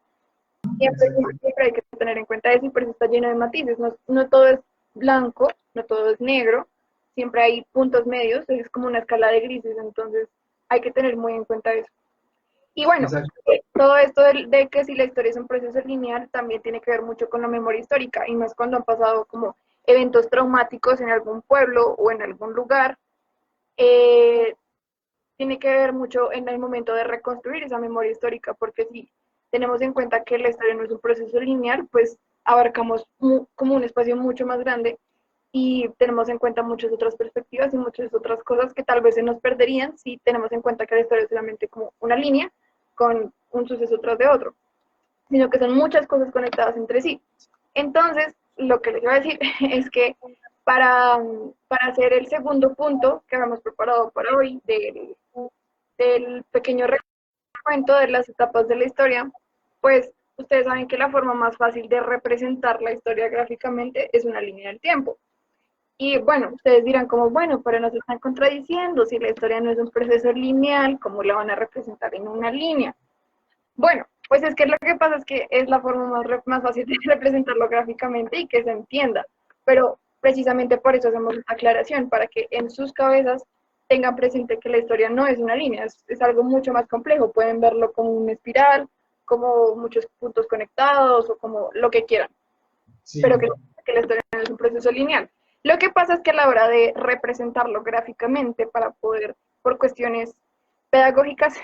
siempre, exacto, siempre hay que tener en cuenta eso y por eso está lleno de matices, no, no todo es blanco, no todo es negro, siempre hay puntos medios, es como una escala de grises, entonces hay que tener muy en cuenta eso. Y bueno, exacto, todo esto de que si la historia es un proceso lineal también tiene que ver mucho con la memoria histórica y más cuando han pasado como eventos traumáticos en algún pueblo o en algún lugar eh, tiene que ver mucho en el momento de reconstruir esa memoria histórica, porque si tenemos en cuenta que la historia no es un proceso lineal, pues abarcamos como un espacio mucho más grande y tenemos en cuenta muchas otras perspectivas y muchas otras cosas que tal vez se nos perderían si tenemos en cuenta que la historia es solamente como una línea con un suceso tras de otro, sino que son muchas cosas conectadas entre sí. Entonces, lo que les iba a decir es que para hacer el segundo punto que habíamos preparado para hoy del pequeño recuento de las etapas de la historia, pues ustedes saben que la forma más fácil de representar la historia gráficamente es una línea del tiempo. Y bueno, ustedes dirán como, bueno, pero nos están contradiciendo, si la historia no es un proceso lineal, ¿cómo la van a representar en una línea? Bueno, pues es que lo que pasa es que es la forma más fácil de representarlo gráficamente y que se entienda, pero precisamente por eso hacemos esta aclaración, para que en sus cabezas tengan presente que la historia no es una línea, es algo mucho más complejo, pueden verlo como una espiral, como muchos puntos conectados o como lo que quieran, Sí, pero que la historia no es un proceso lineal. Lo que pasa es que a la hora de representarlo gráficamente para poder, por cuestiones pedagógicas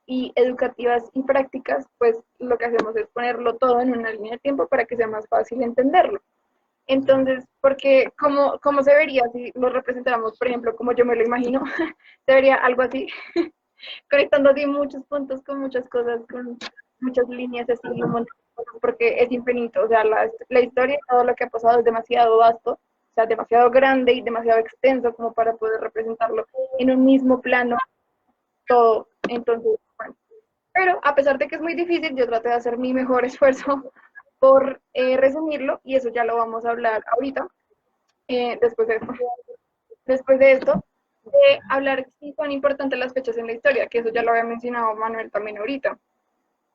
y educativas y prácticas, pues lo que hacemos es ponerlo todo en una línea de tiempo para que sea más fácil entenderlo. Entonces, porque ¿cómo se vería si lo representáramos, por ejemplo, como yo me lo imagino? Se vería algo así, conectando así muchos puntos con muchas cosas, con muchas líneas, así, un montón de cosas, porque es infinito. O sea, la historia y todo lo que ha pasado es demasiado vasto, o sea, demasiado grande y demasiado extenso como para poder representarlo en un mismo plano todo. Entonces, bueno. Pero a pesar de que es muy difícil, yo traté de hacer mi mejor esfuerzo por resumirlo y eso ya lo vamos a hablar ahorita, después de esto. Después de esto, de hablar si son importantes las fechas en la historia, que eso ya lo había mencionado Manuel también ahorita.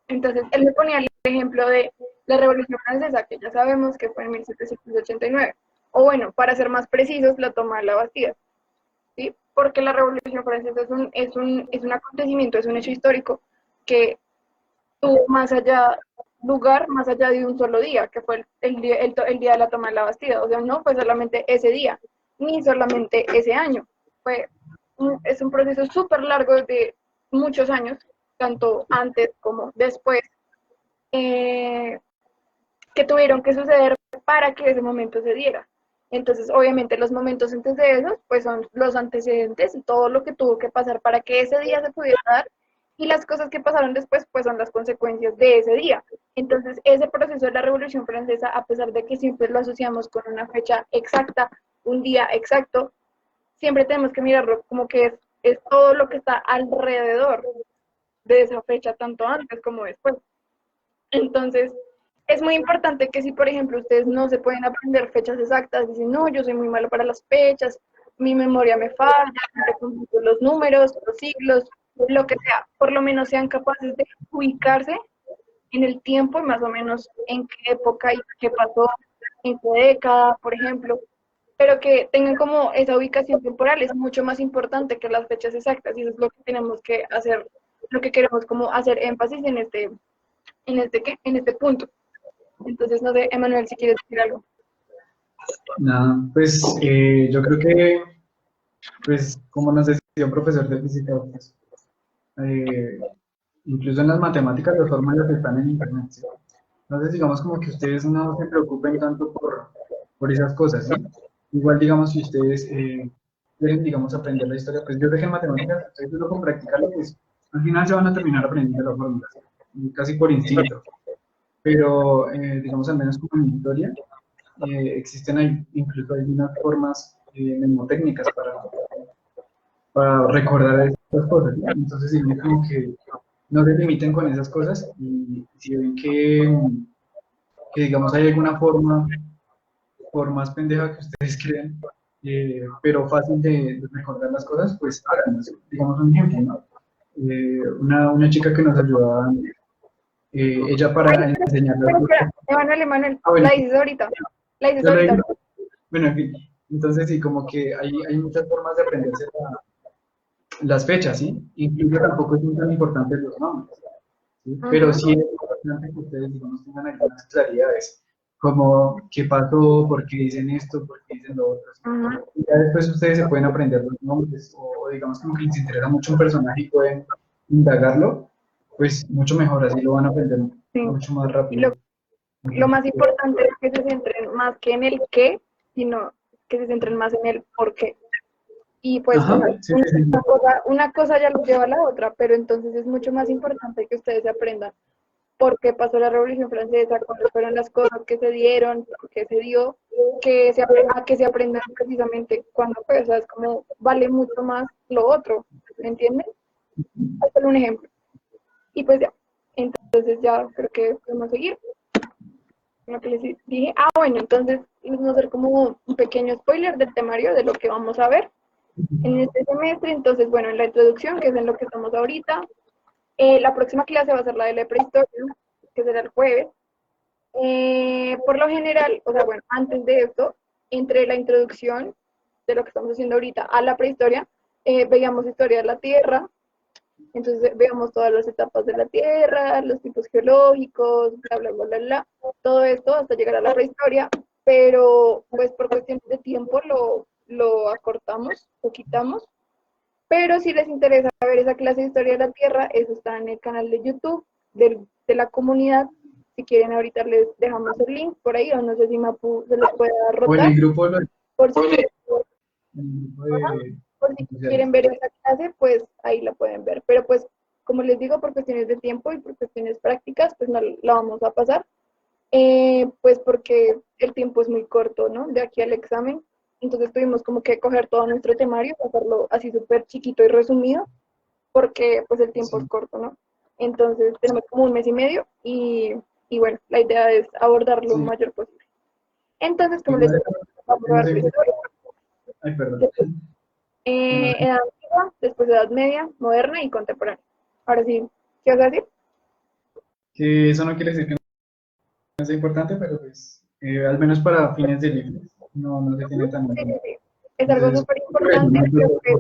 Entonces, él me ponía el ejemplo de la Revolución Francesa, que ya sabemos que fue en 1789. O bueno, para ser más precisos, la toma de la Bastilla. ¿Sí? Porque la Revolución Francesa es un acontecimiento, es un hecho histórico que tuvo lugar más allá de un solo día, que fue el día de la toma de la Bastilla. O sea, no fue solamente ese día, ni solamente ese año. Es un proceso súper largo de muchos años, tanto antes como después, eh, que tuvieron que suceder para que ese momento se diera. Entonces, obviamente, los momentos antes de esos, pues son los antecedentes y todo lo que tuvo que pasar para que ese día se pudiera dar, y las cosas que pasaron después, pues son las consecuencias de ese día. Entonces, ese proceso de la Revolución Francesa, a pesar de que siempre lo asociamos con una fecha exacta, un día exacto, siempre tenemos que mirarlo como que es todo lo que está alrededor de esa fecha, tanto antes como después. Entonces, es muy importante que si, por ejemplo, ustedes no se pueden aprender fechas exactas, dicen, no, yo soy muy malo para las fechas, mi memoria me falla, me confundo los números, los siglos, lo que sea, por lo menos sean capaces de ubicarse en el tiempo y más o menos en qué época y qué pasó, en qué década, por ejemplo, pero que tengan como esa ubicación temporal es mucho más importante que las fechas exactas y eso es lo que tenemos que hacer, lo que queremos como hacer énfasis en este punto. Entonces, no sé, Emanuel, si quieres decir algo. nada, pues yo creo que, pues como nos decía un profesor de física, pues, eh, incluso en las matemáticas las fórmulas están en internet, ¿sí? Entonces, digamos como que ustedes no se preocupen tanto por esas cosas, ¿sí? Igual, digamos, si ustedes quieren, digamos, aprender la historia, pues yo sé que en matemáticas, ustedes solo con practicarlo, pues al final se van a terminar aprendiendo las fórmulas, casi por instinto. Pero, digamos, al menos como en historia, existen incluso algunas formas mnemotécnicas para recordar estas cosas, ¿sí? Entonces, sí, como que no se limiten con esas cosas y si ven que digamos, hay alguna forma, por más pendeja que ustedes crean, pero fácil de recordar las cosas, pues háganlo. Digamos un ejemplo, ¿no? Una chica que nos ayudaba, ella para enseñar las cosas. Espera, Emanuel, Ah, bueno, la dices ahorita. La dices yo le ahorita. digo, bueno, en fin, entonces sí, como que hay muchas formas de aprenderse las fechas, ¿sí? Incluso tampoco son tan importantes los nombres, ¿sí? Pero Ujú. sí es importante que ustedes, digamos, tengan algunas claridades. como qué pasó, por qué dicen esto, por qué dicen lo otro. ¿Sí? Ajá, Y ya después ustedes se pueden aprender los nombres, o digamos como que les interesa mucho un personaje y pueden indagarlo, pues mucho mejor, así lo van a aprender sí. mucho más Y rápido. lo más importante es que se centren más que en el qué, sino que se centren más en el por qué. Y pues, o Ajá, sea, sí, sí, sí. una cosa ya los lleva a la otra, pero entonces es mucho más importante que ustedes aprendan por qué pasó la Revolución Francesa, cuáles fueron las cosas que se dieron, por qué se dio, a que se aprendan precisamente cuándo fue. O sea, es como vale mucho más lo otro, ¿me entienden? Hacer un ejemplo. Y pues ya, entonces ya creo que podemos seguir con lo que les dije. Ah, bueno, entonces vamos a hacer como un pequeño spoiler del temario de lo que vamos a ver en este semestre. Entonces, bueno, en la introducción, que es en lo que estamos ahorita, la próxima clase va a ser la de la prehistoria, que será el jueves. Por lo general, o sea, bueno, antes de esto, entre la introducción de lo que estamos haciendo ahorita a la prehistoria, veíamos historia de la Tierra, entonces veíamos todas las etapas de la Tierra, los tipos geológicos, bla, bla, bla, bla, bla, todo esto hasta llegar a la prehistoria, pero pues por cuestiones de tiempo lo acortamos, lo quitamos. Pero si les interesa ver esa clase de historia de la Tierra, eso está en el canal de YouTube de la comunidad. Si quieren, ahorita les dejamos el link por ahí, o no sé si Mapu se los puede O en rotar, el grupo, por si, en el grupo de por si quieren sociales. ver esa clase, pues ahí la pueden ver. Pero pues, como les digo, por cuestiones de tiempo y por cuestiones prácticas, pues no la vamos a pasar. Pues porque el tiempo es muy corto, ¿no? De aquí al examen. Entonces tuvimos como que coger todo nuestro temario, hacerlo así súper chiquito y resumido, porque pues el tiempo es Sí. corto, ¿no? Entonces tenemos como un mes y medio y bueno, la idea es abordar lo Sí, mayor posible. Entonces, como les igual, digo, vamos a no ver sé, prehistoria, ay, perdón. después No, edad antigua, después edad media, moderna y contemporánea. Ahora sí, ¿qué vas a decir? que eso no quiere decir que no sea importante, pero pues, al menos para fines de libros, no se tiene tan en Sí, sí, cuenta. sí. Es algo Entonces, súper importante, pero que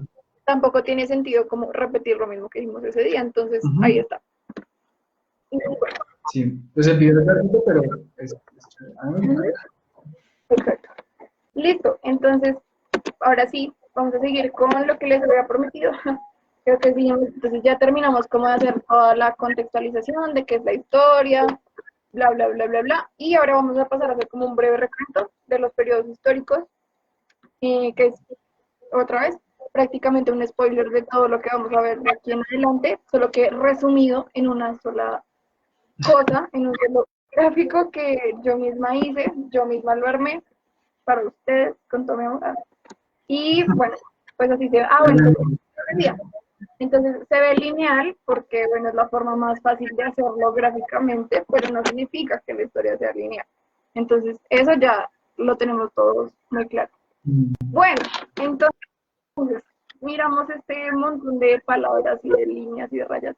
tampoco tiene sentido como repetir lo mismo que hicimos ese día, entonces ahí ujú, está. Y bueno, sí, pues el video es larguito, pero es chévere. A mí me gusta. perfecto. Listo, entonces ahora sí, vamos a seguir con lo que les había prometido. Creo que sí, entonces ya terminamos como de hacer toda la contextualización de qué es la historia, bla, bla, bla, bla, bla. Y ahora vamos a pasar a hacer como un breve recuento de los periodos históricos, que es otra vez prácticamente un spoiler de todo lo que vamos a ver de aquí en adelante, solo que resumido en una sola cosa, en un solo gráfico que yo misma hice, yo misma lo armé para ustedes con todo mi amor. Y bueno, pues así se ve. Ah, bueno, entonces se ve lineal porque, bueno, es la forma más fácil de hacerlo gráficamente, pero no significa que la historia sea lineal. Entonces, eso ya lo tenemos todos muy claro. Bueno, entonces, miramos este montón de palabras y de líneas y de rayas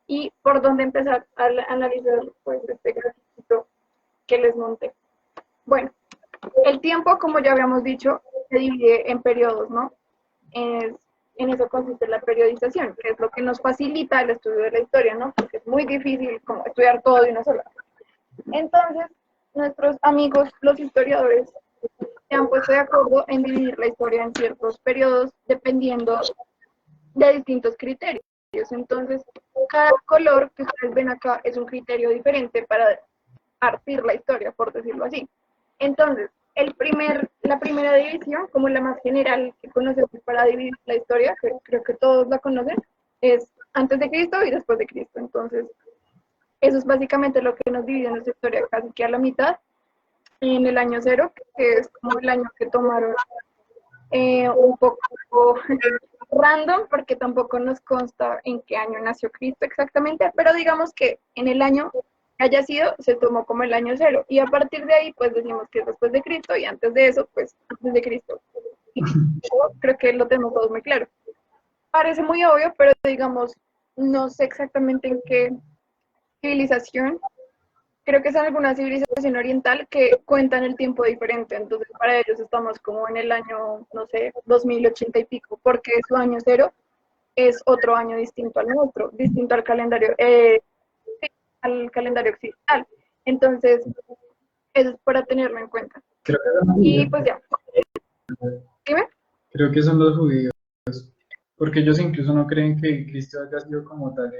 y por dónde empezar a analizar pues este grafiquito que les monté. Bueno, el tiempo, como ya habíamos dicho, se divide en periodos, ¿no? Es, en eso consiste la periodización, que es lo que nos facilita el estudio de la historia, ¿no? Porque es muy difícil como estudiar todo de una sola. Entonces, nuestros amigos, los historiadores, se han puesto de acuerdo en dividir la historia en ciertos periodos dependiendo de distintos criterios. Entonces, cada color que ustedes ven acá es un criterio diferente para partir la historia, por decirlo así. Entonces, la primera división, como la más general que conocemos para dividir la historia, que creo que todos la conocen, es antes de Cristo y después de Cristo. Entonces, eso es básicamente lo que nos divide nuestra historia casi que a la mitad, en el año cero, que es como el año que tomaron un poco random, porque tampoco nos consta en qué año nació Cristo exactamente, pero digamos que en el año que haya sido, se tomó como el año cero, y a partir de ahí, pues decimos que es después de Cristo, y antes de eso, pues antes de Cristo. Y creo que lo tenemos todos muy claro. Parece muy obvio, pero digamos, no sé exactamente en qué civilización, creo que es en alguna civilización oriental que cuentan el tiempo diferente, entonces para ellos estamos como en el año, no sé, 2080 y pico, porque su año cero es otro año distinto al nuestro, distinto al calendario occidental. Entonces, Eso es para tenerlo en cuenta. Creo que son los Y judíos. pues ya, dime. Creo que son los judíos. Porque ellos incluso no creen que Cristo haya sido como tal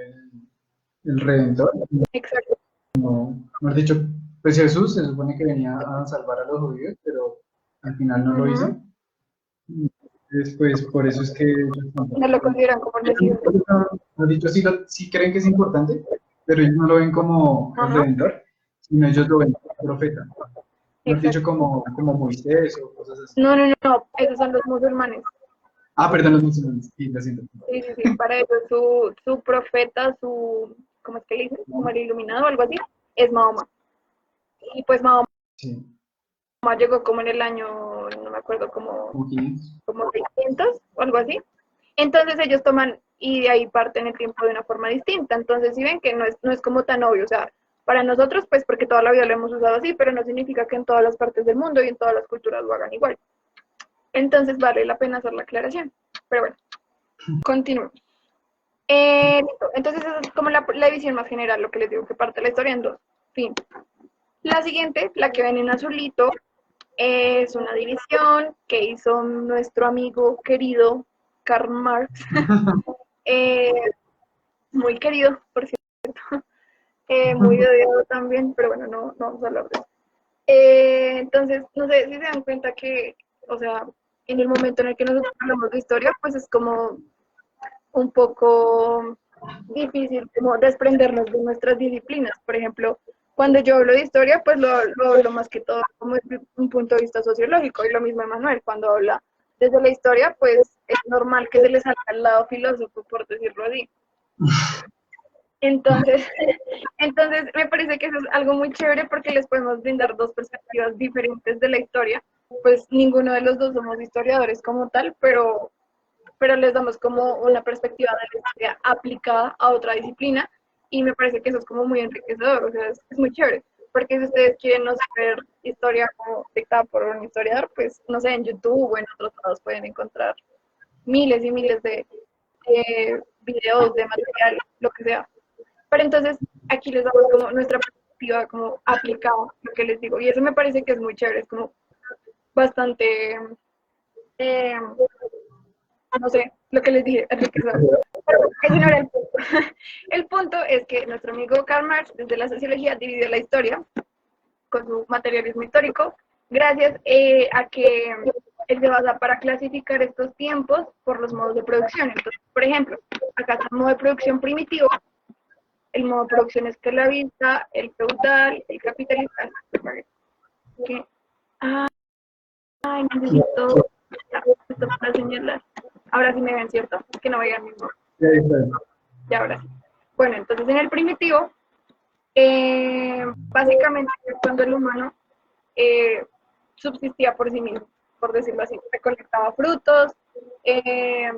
el redentor. Exacto. No, mejor dicho, pues Jesús se supone que venía a salvar a los judíos, pero al final no lo hizo. Ujú. Entonces, pues por eso es que ellos No lo tampoco. consideran como el Mesías. Mejor dicho, sí, sí creen que es importante, pero ellos no lo ven como el Ajá, redentor, sino ellos lo ven como profeta. Mejor dicho, exacto. como Moisés o cosas así. No, no, no, no, esos son los musulmanes. Ah, perdón, los musulmanes. Sí, lo siento. Sí, sí, sí, para ellos su profeta, ¿cómo es que le dicen? Como ¿No? el iluminado o algo así, es Mahoma. Y pues Mahoma Sí, llegó como en el año, no me acuerdo, como 500. como 600 o algo así. Entonces ellos toman y de ahí parten el tiempo de una forma distinta. Entonces, si ven que no es como tan obvio, o sea, para nosotros, pues porque toda la vida lo hemos usado así, pero no significa que en todas las partes del mundo y en todas las culturas lo hagan igual. Entonces, vale la pena hacer la aclaración. Pero bueno, continuemos. Listo. Entonces, esa es como la división más general, lo que les digo, que parte la historia en dos. Fin. La siguiente, la que ven en azulito, es una división que hizo nuestro amigo querido Karl Marx, eh, muy querido, por cierto, muy odiado también, pero bueno, no vamos a hablar de eso. Entonces, no sé si se dan cuenta que, o sea, en el momento en el que nosotros hablamos de historia, pues es como un poco difícil como desprendernos de nuestras disciplinas. Por ejemplo, cuando yo hablo de historia, pues lo hablo más que todo como desde un punto de vista sociológico, y lo mismo Emanuel, cuando habla desde la historia, pues es normal que se le salga al lado filósofo, por decirlo así. Entonces, entonces me parece que eso es algo muy chévere porque les podemos brindar dos perspectivas diferentes de la historia. Pues ninguno de los dos somos historiadores como tal, pero les damos como una perspectiva de la historia aplicada a otra disciplina, y me parece que eso es como muy enriquecedor, o sea, es muy chévere, porque si ustedes quieren, no sé, ver historia como dictada por un historiador, pues, no sé, en YouTube o en otros lados pueden encontrar miles y miles de videos, de material, lo que sea. Pero entonces, aquí les damos como nuestra perspectiva como aplicada, lo que les digo, y eso me parece que es muy chévere, es como bastante... Eh, no sé, lo que les dije, enriquecedor. Pero ese no era el punto. El punto es que nuestro amigo Karl Marx, desde la sociología, dividió la historia con su materialismo histórico, gracias a que él se basa para clasificar estos tiempos por los modos de producción. Entonces, por ejemplo, acá está el modo de producción primitivo, el modo de producción esclavista, el feudal, el capitalista. ¿Qué? Ay, necesito esto para señalar. Ahora sí me ven, ¿cierto? Es que no veía el mismo. Sí, ahí está. Ya, ahora sí. Bueno, entonces en el primitivo, básicamente cuando el humano subsistía por sí mismo, por decirlo así, recolectaba frutos, eh,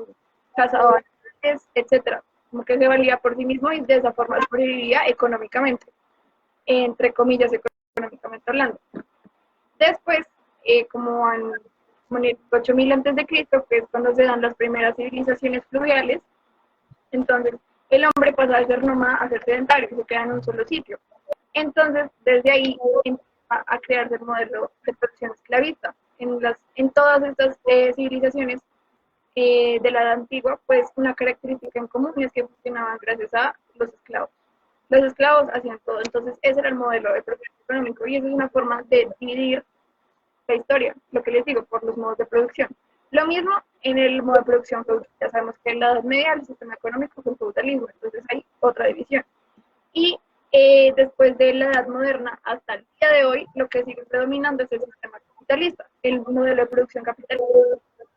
cazaba animales, etcétera, como que se valía por sí mismo y de esa forma sobrevivía económicamente, entre comillas, económicamente hablando. Después, como en el 8000 antes de Cristo, que es cuando se dan las primeras civilizaciones fluviales, entonces el hombre pasa de ser nómada a ser sedentario, se queda en un solo sitio. Entonces, desde ahí empieza a crearse el modelo de producción esclavista. En todas estas civilizaciones de la edad antigua, pues una característica en común es que funcionaban gracias a los esclavos. Los esclavos hacían todo, entonces ese era el modelo de producción económico, y esa es una forma de dividir la historia, lo que les digo, por los modos de producción. Lo mismo en el modo de producción feudal. Ya sabemos que en la Edad Media el sistema económico fue el feudalismo, entonces hay otra división. Y después de la Edad Moderna hasta el día de hoy, lo que sigue predominando es el sistema capitalista, el modelo de producción capitalista.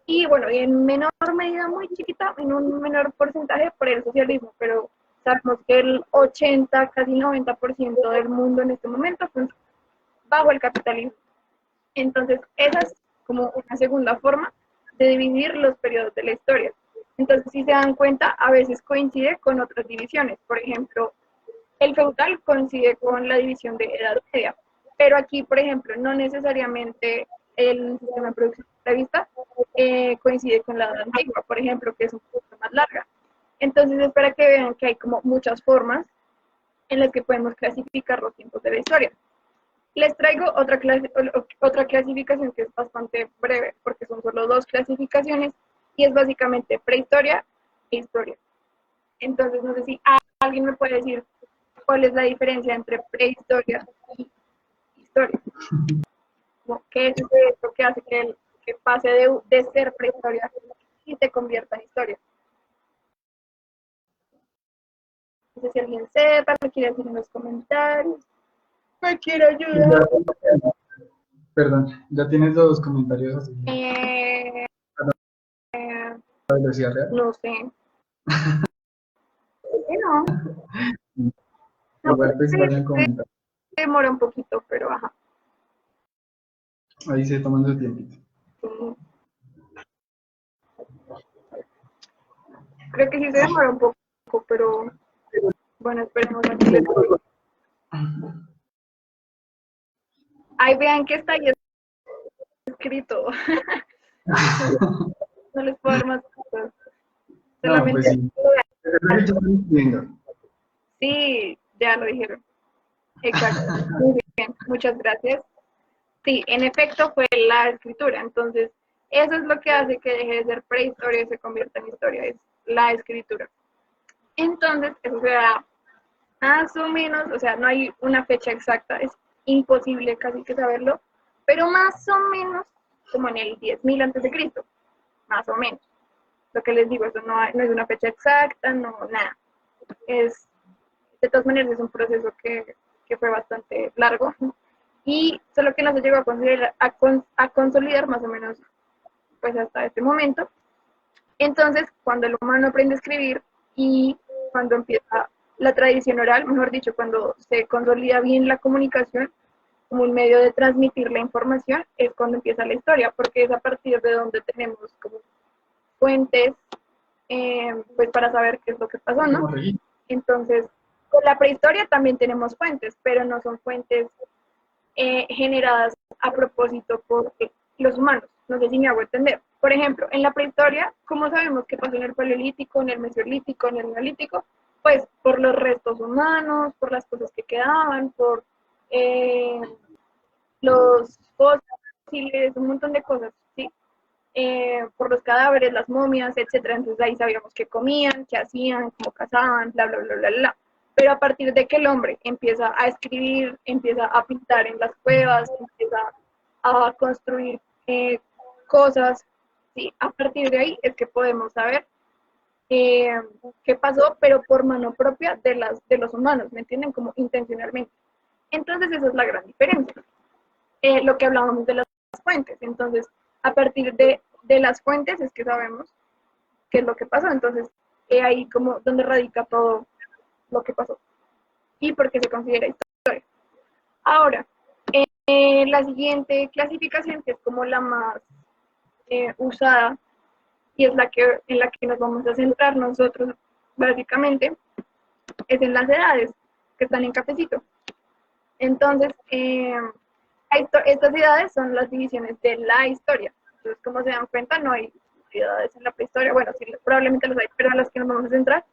Y bueno, y en menor medida, muy chiquita, en un menor porcentaje por el socialismo, pero sabemos que el 80, casi 90% del mundo en este momento funciona bajo el capitalismo. Entonces, esa es como una segunda forma de dividir los periodos de la historia. Entonces, si se dan cuenta, a veces coincide con otras divisiones. Por ejemplo, el feudal coincide con la división de Edad Media, pero aquí, por ejemplo, no necesariamente el sistema de producción esclavista coincide con la Edad Antigua, por ejemplo, que es un poco más larga. Entonces, es para que vean que hay como muchas formas en las que podemos clasificar los tiempos de la historia. Les traigo otra clasificación que es bastante breve, porque son solo dos clasificaciones, y es básicamente prehistoria e historia. Entonces, no sé si alguien me puede decir cuál es la diferencia entre prehistoria y historia. ¿Qué es esto que hace que pase de ser prehistoria y se convierta en historia? No sé si alguien sepa, lo quiere decir en los comentarios. Me quiere ayudar. Perdón, ya tienes los comentarios así Eh, a velocidad real. no sé. No, no, Igual pues pues, vayan comentando. demora un poquito, pero ajá. Ahí se toman su tiempito. Sí. Creo que sí se demora un poco, pero bueno, esperemos aquí. Ahí vean que está ahí escrito. No les puedo dar más cosas. No, pues Solamente sí. Yo estoy viendo. sí, ya lo dijeron. Exacto. Muy bien, muchas gracias. Sí, en efecto fue la escritura. Entonces, eso es lo que hace que deje de ser prehistoria y se convierta en historia, es la escritura. Entonces, eso se da más o menos, o sea, no hay una fecha exacta, es imposible casi que saberlo, pero más o menos como en el 10.000 antes de Cristo, más o menos. Lo que les digo, eso no es una fecha exacta, no, nada. Es, de todas maneras, es un proceso que fue bastante largo y solo que no se llegó a consolidar más o menos pues hasta este momento. Entonces, cuando el humano aprende a escribir y cuando empieza la tradición oral, mejor dicho, cuando se consolida bien la comunicación como un medio de transmitir la información, es cuando empieza la historia, porque es a partir de donde tenemos como fuentes, pues para saber qué es lo que pasó, ¿no? Entonces, con la prehistoria también tenemos fuentes, pero no son fuentes generadas a propósito por los humanos. No sé si me hago entender. Por ejemplo, en la prehistoria, ¿cómo sabemos qué pasó en el paleolítico, en el mesolítico, en el neolítico? Pues por los restos humanos, por las cosas que quedaban, por los fósiles, un montón de cosas, ¿sí? Por los cadáveres, las momias, etcétera. Entonces ahí sabíamos qué comían, qué hacían, cómo cazaban, bla, bla, bla, bla, bla. Pero a partir de que el hombre empieza a escribir, empieza a pintar en las cuevas, empieza a construir cosas, ¿sí? A partir de ahí es que podemos saber qué pasó, pero por mano propia de los humanos, ¿me entienden? Como intencionalmente. Entonces esa es la gran diferencia. Lo que hablábamos de las fuentes. Entonces, a partir de las fuentes es que sabemos qué es lo que pasó. Entonces, ahí como donde radica todo lo que pasó y por qué se considera historia. Ahora, la siguiente clasificación, que es como la más usada y es en la que nos vamos a centrar nosotros básicamente, es en las edades que están en cafecito. Entonces, estas edades son las divisiones de la historia. Entonces, como se dan cuenta, no hay edades en la prehistoria. Bueno, sí, probablemente los hay, pero a las que nos vamos a centrar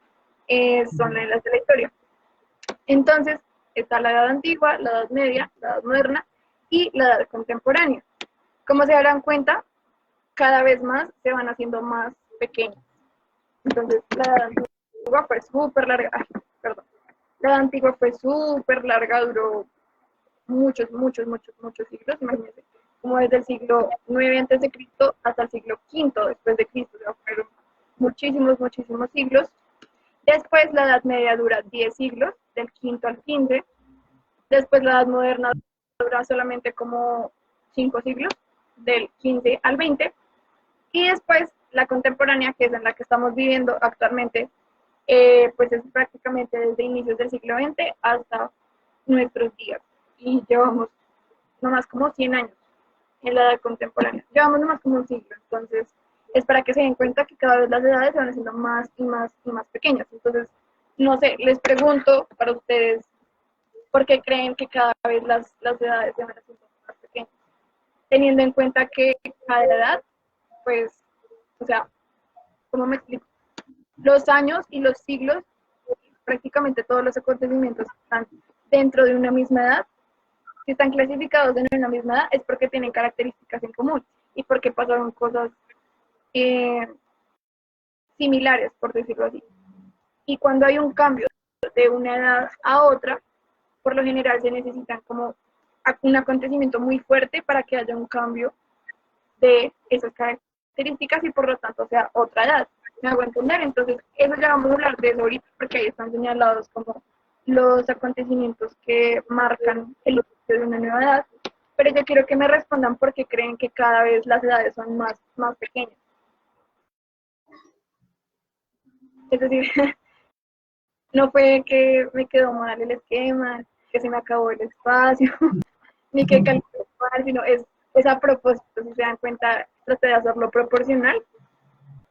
son las de la historia. Entonces, está la edad antigua, la edad media, la edad moderna y la edad contemporánea. Como se darán cuenta, cada vez más se van haciendo más pequeños. Entonces, la edad antigua fue súper larga. Ay, perdón. La edad antigua fue súper larga, duró muchos siglos, imagínense, como desde el siglo IX antes de Cristo hasta el siglo V después de Cristo, o sea, fueron muchísimos siglos. Después la Edad Media dura 10 siglos, del V al XV. Después la Edad Moderna dura solamente como 5 siglos, del XV al XX. Y después la contemporánea, que es en la que estamos viviendo actualmente, pues es prácticamente desde inicios del siglo XX hasta nuestros días. Y llevamos nomás como 100 años en la edad contemporánea. Llevamos nomás como un siglo. Entonces, es para que se den cuenta que cada vez las edades se van haciendo más y más y más pequeñas. Entonces, no sé, les pregunto para ustedes, ¿por qué creen que cada vez las edades se van haciendo más pequeñas? Teniendo en cuenta que cada edad, pues, o sea, ¿cómo me explico? Los años y los siglos, prácticamente todos los acontecimientos están dentro de una misma edad, Si están clasificados en una misma edad es porque tienen características en común y porque pasaron cosas eh, similares, por decirlo así. Y cuando hay un cambio de una edad a otra, por lo general se necesitan como un acontecimiento muy fuerte para que haya un cambio de esas características y por lo tanto sea otra edad. ¿Me hago entender? Entonces, eso ya vamos a hablar de eso ahorita porque ahí están señalados como los acontecimientos que marcan el inicio de una nueva edad. Pero yo quiero que me respondan por qué creen que cada vez las edades son más pequeñas. Es decir, no fue que me quedó mal el esquema, que se me acabó el espacio, ni que calculé mal, sino es a propósito. Si se dan cuenta, traté de hacerlo proporcional.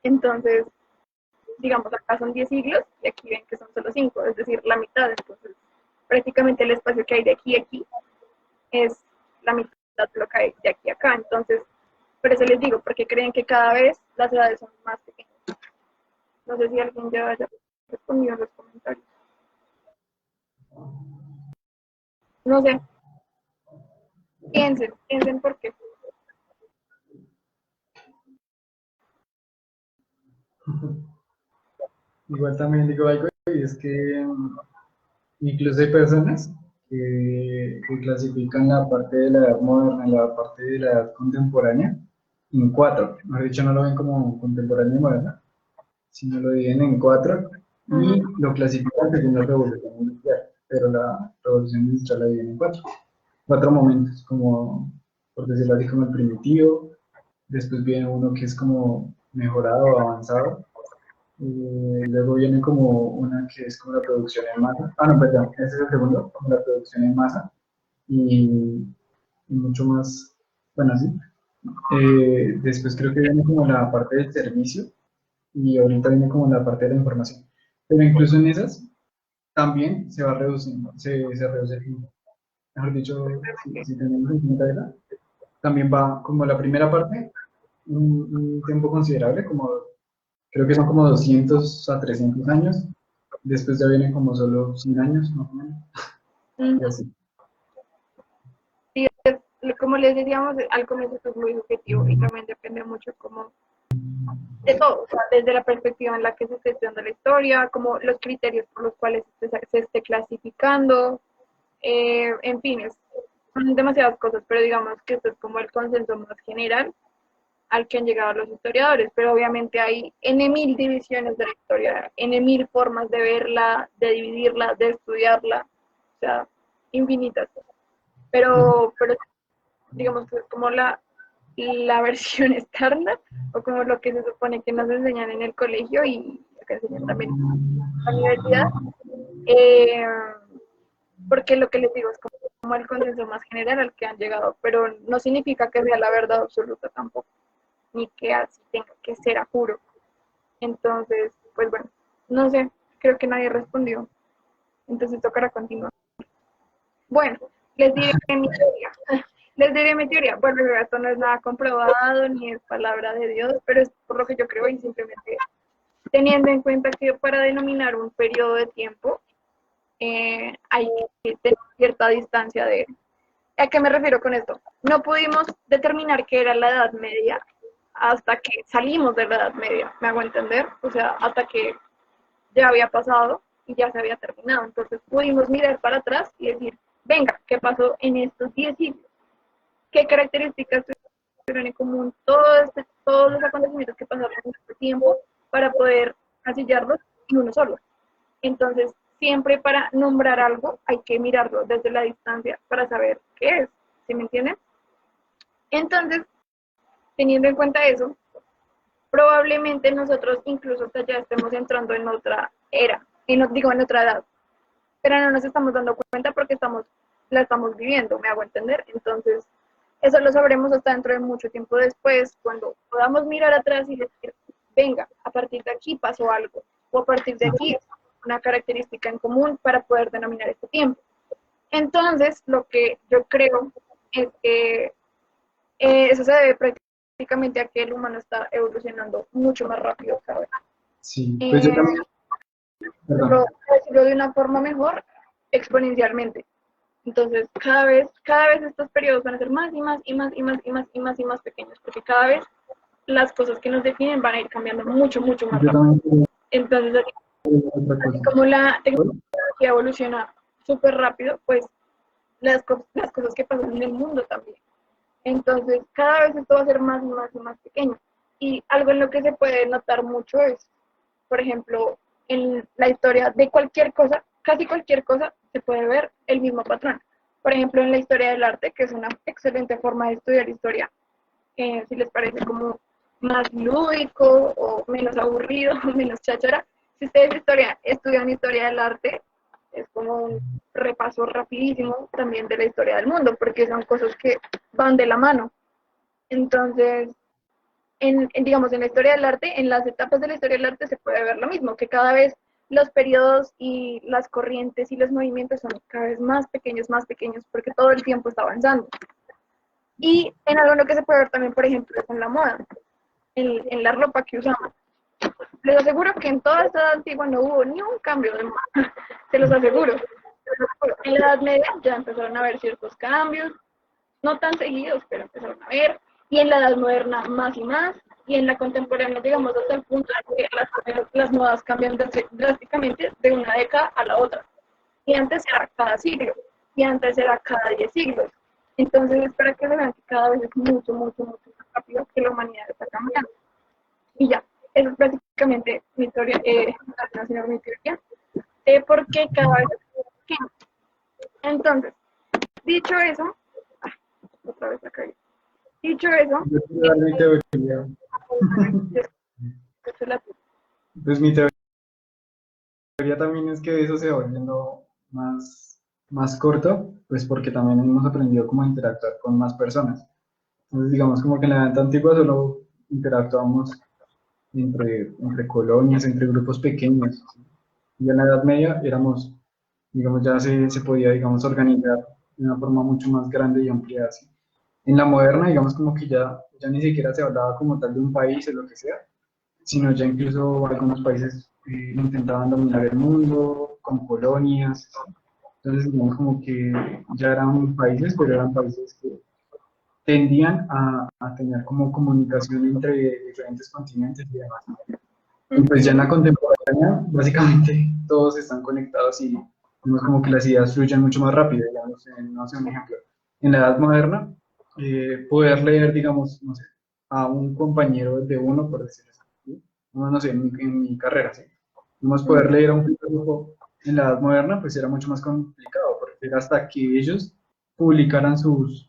Entonces, digamos, acá son 10 siglos y aquí ven que son solo 5, es decir, la mitad. Entonces, prácticamente el espacio que hay de aquí a aquí es la mitad de lo que hay de aquí a acá. Entonces, por eso les digo, porque creen que cada vez las edades son más pequeñas. No sé si alguien ya haya respondido en los comentarios. No sé, piensen por qué. Igual también digo algo, y es que incluso hay personas que clasifican la parte de la edad moderna y la parte de la edad contemporánea en cuatro. Mejor dicho, no lo ven como contemporánea y moderna, sino lo dividen en cuatro y lo clasifican según la revolución industrial. Pero la revolución industrial la dividen en cuatro. Cuatro momentos, como por decirlo así, como el primitivo, después viene uno que es como mejorado o avanzado, luego viene como una que es como la producción en masa. Ah, no, perdón, ese es el segundo, como la producción en masa. Y mucho más, bueno, sí. Después creo que viene como la parte del servicio y ahorita viene como la parte de la información. Pero incluso en esas también se va reduciendo, se reduce el tiempo. Mejor dicho, si tenemos en cuenta esa, también va como la primera parte, un tiempo considerable, como creo que son como 200 a 300 años. Después ya vienen como solo 100 años, más o menos. Y así. Sí, como les decíamos, al comienzo esto es muy subjetivo y también depende mucho como de todo, o sea, desde la perspectiva en la que se esté estudiando la historia, como los criterios por los cuales se esté clasificando, en fin, son demasiadas cosas, pero digamos que esto es como el consenso más general al que han llegado los historiadores, pero obviamente hay n mil divisiones de la historia, n mil formas de verla, de dividirla, de estudiarla, o sea, infinitas. Pero digamos que es como la versión estándar o como lo que se supone que nos enseñan en el colegio y lo que enseñan también en la universidad, eh, porque lo que les digo es como el consenso más general al que han llegado, pero no significa que sea la verdad absoluta tampoco, ni que así tenga que ser a juro. Entonces, pues bueno, no sé, creo que nadie respondió, entonces tocará continuar. Bueno, les diré mi teoría. Les diré mi teoría. Bueno, esto no es nada comprobado ni es palabra de Dios, pero es por lo que yo creo y simplemente teniendo en cuenta que para denominar un periodo de tiempo hay que tener cierta distancia de él. ¿A qué me refiero con esto? No pudimos determinar qué era la Edad Media hasta que salimos de la Edad Media, ¿me hago entender? O sea, hasta que ya había pasado y ya se había terminado. Entonces pudimos mirar para atrás y decir, venga, ¿qué pasó en estos 10 siglos? ¿Qué características tuvieron en común todos los acontecimientos que pasaron en este tiempo para poder casillarlos en uno solo? Entonces, siempre para nombrar algo hay que mirarlo desde la distancia para saber qué es, ¿sí me entienden? Entonces, teniendo en cuenta eso, probablemente nosotros incluso ya estemos entrando en otra era, en otra edad, pero no nos estamos dando cuenta porque la estamos viviendo, me hago entender. Entonces, eso lo sabremos hasta dentro de mucho tiempo después, cuando podamos mirar atrás y decir, venga, a partir de aquí pasó algo, o a partir de aquí una característica en común para poder denominar este tiempo. Entonces, lo que yo creo es que eso se debe prácticamente a que el humano está evolucionando mucho más rápido cada vez. Sí, pues yo también, perdón. Decirlo de una forma mejor, exponencialmente. Entonces, cada vez estos periodos van a ser más y más y más y más y más y más y más pequeños, porque cada vez las cosas que nos definen van a ir cambiando mucho, mucho más Yo rápido. también quiero Entonces, otra así cosa. como la Bueno, tecnología evoluciona súper rápido, pues las cosas que pasan en el mundo también. Entonces, cada vez esto va a ser más y más y más pequeño. Y algo en lo que se puede notar mucho es, por ejemplo, en la historia de cualquier cosa, casi cualquier cosa, se puede ver el mismo patrón. Por ejemplo, en la historia del arte, que es una excelente forma de estudiar historia, si les parece como más lúdico o menos aburrido o menos cháchara. Si ustedes estudian historia del arte, es como un repaso rapidísimo también de la historia del mundo, porque son cosas que van de la mano. Entonces, digamos, en la historia del arte, en las etapas de la historia del arte se puede ver lo mismo, que cada vez los periodos y las corrientes y los movimientos son cada vez más pequeños, porque todo el tiempo está avanzando. Y en algo en lo que se puede ver también, por ejemplo, es en la moda, en la ropa que usamos. Les aseguro que en toda esta edad antigua no hubo ni un cambio de moda, se los aseguro. En la Edad Media ya empezaron a haber ciertos cambios, no tan seguidos, pero empezaron a ver, y en la Edad Moderna más y más, y en la contemporánea llegamos hasta el punto de que las modas cambian drásticamente de una década a la otra. Y antes era cada siglo, y antes era cada 10 siglos. Entonces es para que se vean que cada vez es mucho, mucho, mucho más rápido que la humanidad está cambiando. Y ya, eso es prácticamente mi teoría, mi teoría de por qué cada vez es más pequeño. Entonces, dicho eso, otra vez la cagué. Dicho eso, yo quiero dar mi teoría. Pues mi teoría también es que eso se va volviendo más corto, pues porque también hemos aprendido cómo interactuar con más personas. Entonces, digamos como que en la edad antigua solo interactuábamos entre colonias, entre grupos pequeños, ¿sí? Y en la Edad Media éramos, digamos, ya se podía, digamos, organizar de una forma mucho más grande y amplia, ¿sí? En la moderna, digamos, como que ya ni siquiera se hablaba como tal de un país o lo que sea, sino ya incluso algunos países intentaban dominar el mundo con colonias, ¿sí? Entonces, digamos, como que ya eran países, pero eran países que tendían a tener como comunicación entre diferentes continentes y demás. Y pues ya en la contemporánea, básicamente todos están conectados y vemos como que las ideas fluyen mucho más rápido. Digamos, no sé, un ejemplo. En la edad moderna, poder leer, digamos, no sé, a un compañero de uno, por decirlo así, ¿sí? No sé, en mi carrera, ¿sí? Vamos poder leer a un filósofo en la edad moderna, pues era mucho más complicado, porque era hasta que ellos publicaran sus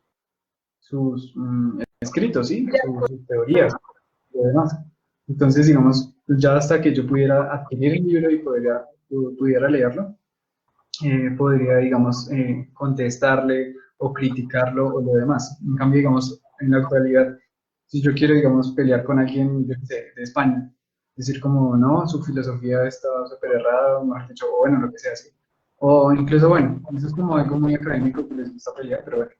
escritos, ¿sí? Sus teorías y demás. Entonces, digamos, pues ya hasta que yo pudiera adquirir el libro y pudiera leerlo, podría, digamos, contestarle o criticarlo o lo demás. En cambio, digamos, en la actualidad, si yo quiero, digamos, pelear con alguien, yo qué sé, de España, decir como, no, su filosofía está súper errada, o mejor dicho, o bueno, lo que sea así. O incluso, bueno, eso es como algo muy académico que les gusta pelear, pero bueno,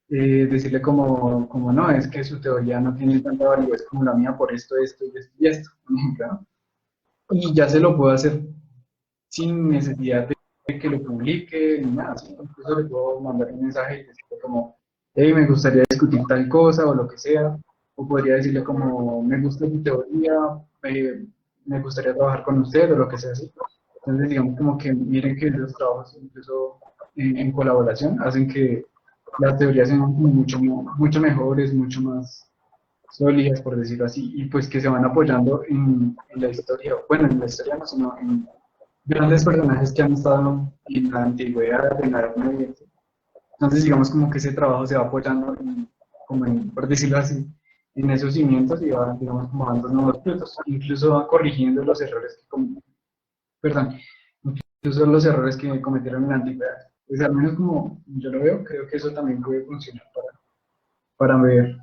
decirle como no, es que su teoría no tiene tanta validez como la mía por esto y esto y esto, por ejemplo, ¿no? Y ya se lo puedo hacer sin necesidad de que lo publique ni nada, ¿sí? Incluso le puedo mandar un mensaje y decirle como, hey, me gustaría discutir tal cosa o lo que sea, o podría decirle como, me gusta tu teoría, me gustaría trabajar con usted o lo que sea así. Entonces, digamos como que miren que los trabajos, incluso en colaboración, hacen que las teorías sean como mucho mejores, mucho más sólidas, por decirlo así, y pues que se van apoyando en la historia, bueno, en la historia no, sino en grandes personajes que han estado en la antigüedad, en la Edad Media. Entonces, digamos como que ese trabajo se va apoyando, por decirlo así, en esos cimientos y va, digamos, como dando nuevos frutos, incluso va corrigiendo los errores perdón, incluso los errores que cometieron en la antigüedad. Pues al menos como yo lo veo, creo que eso también puede funcionar para ver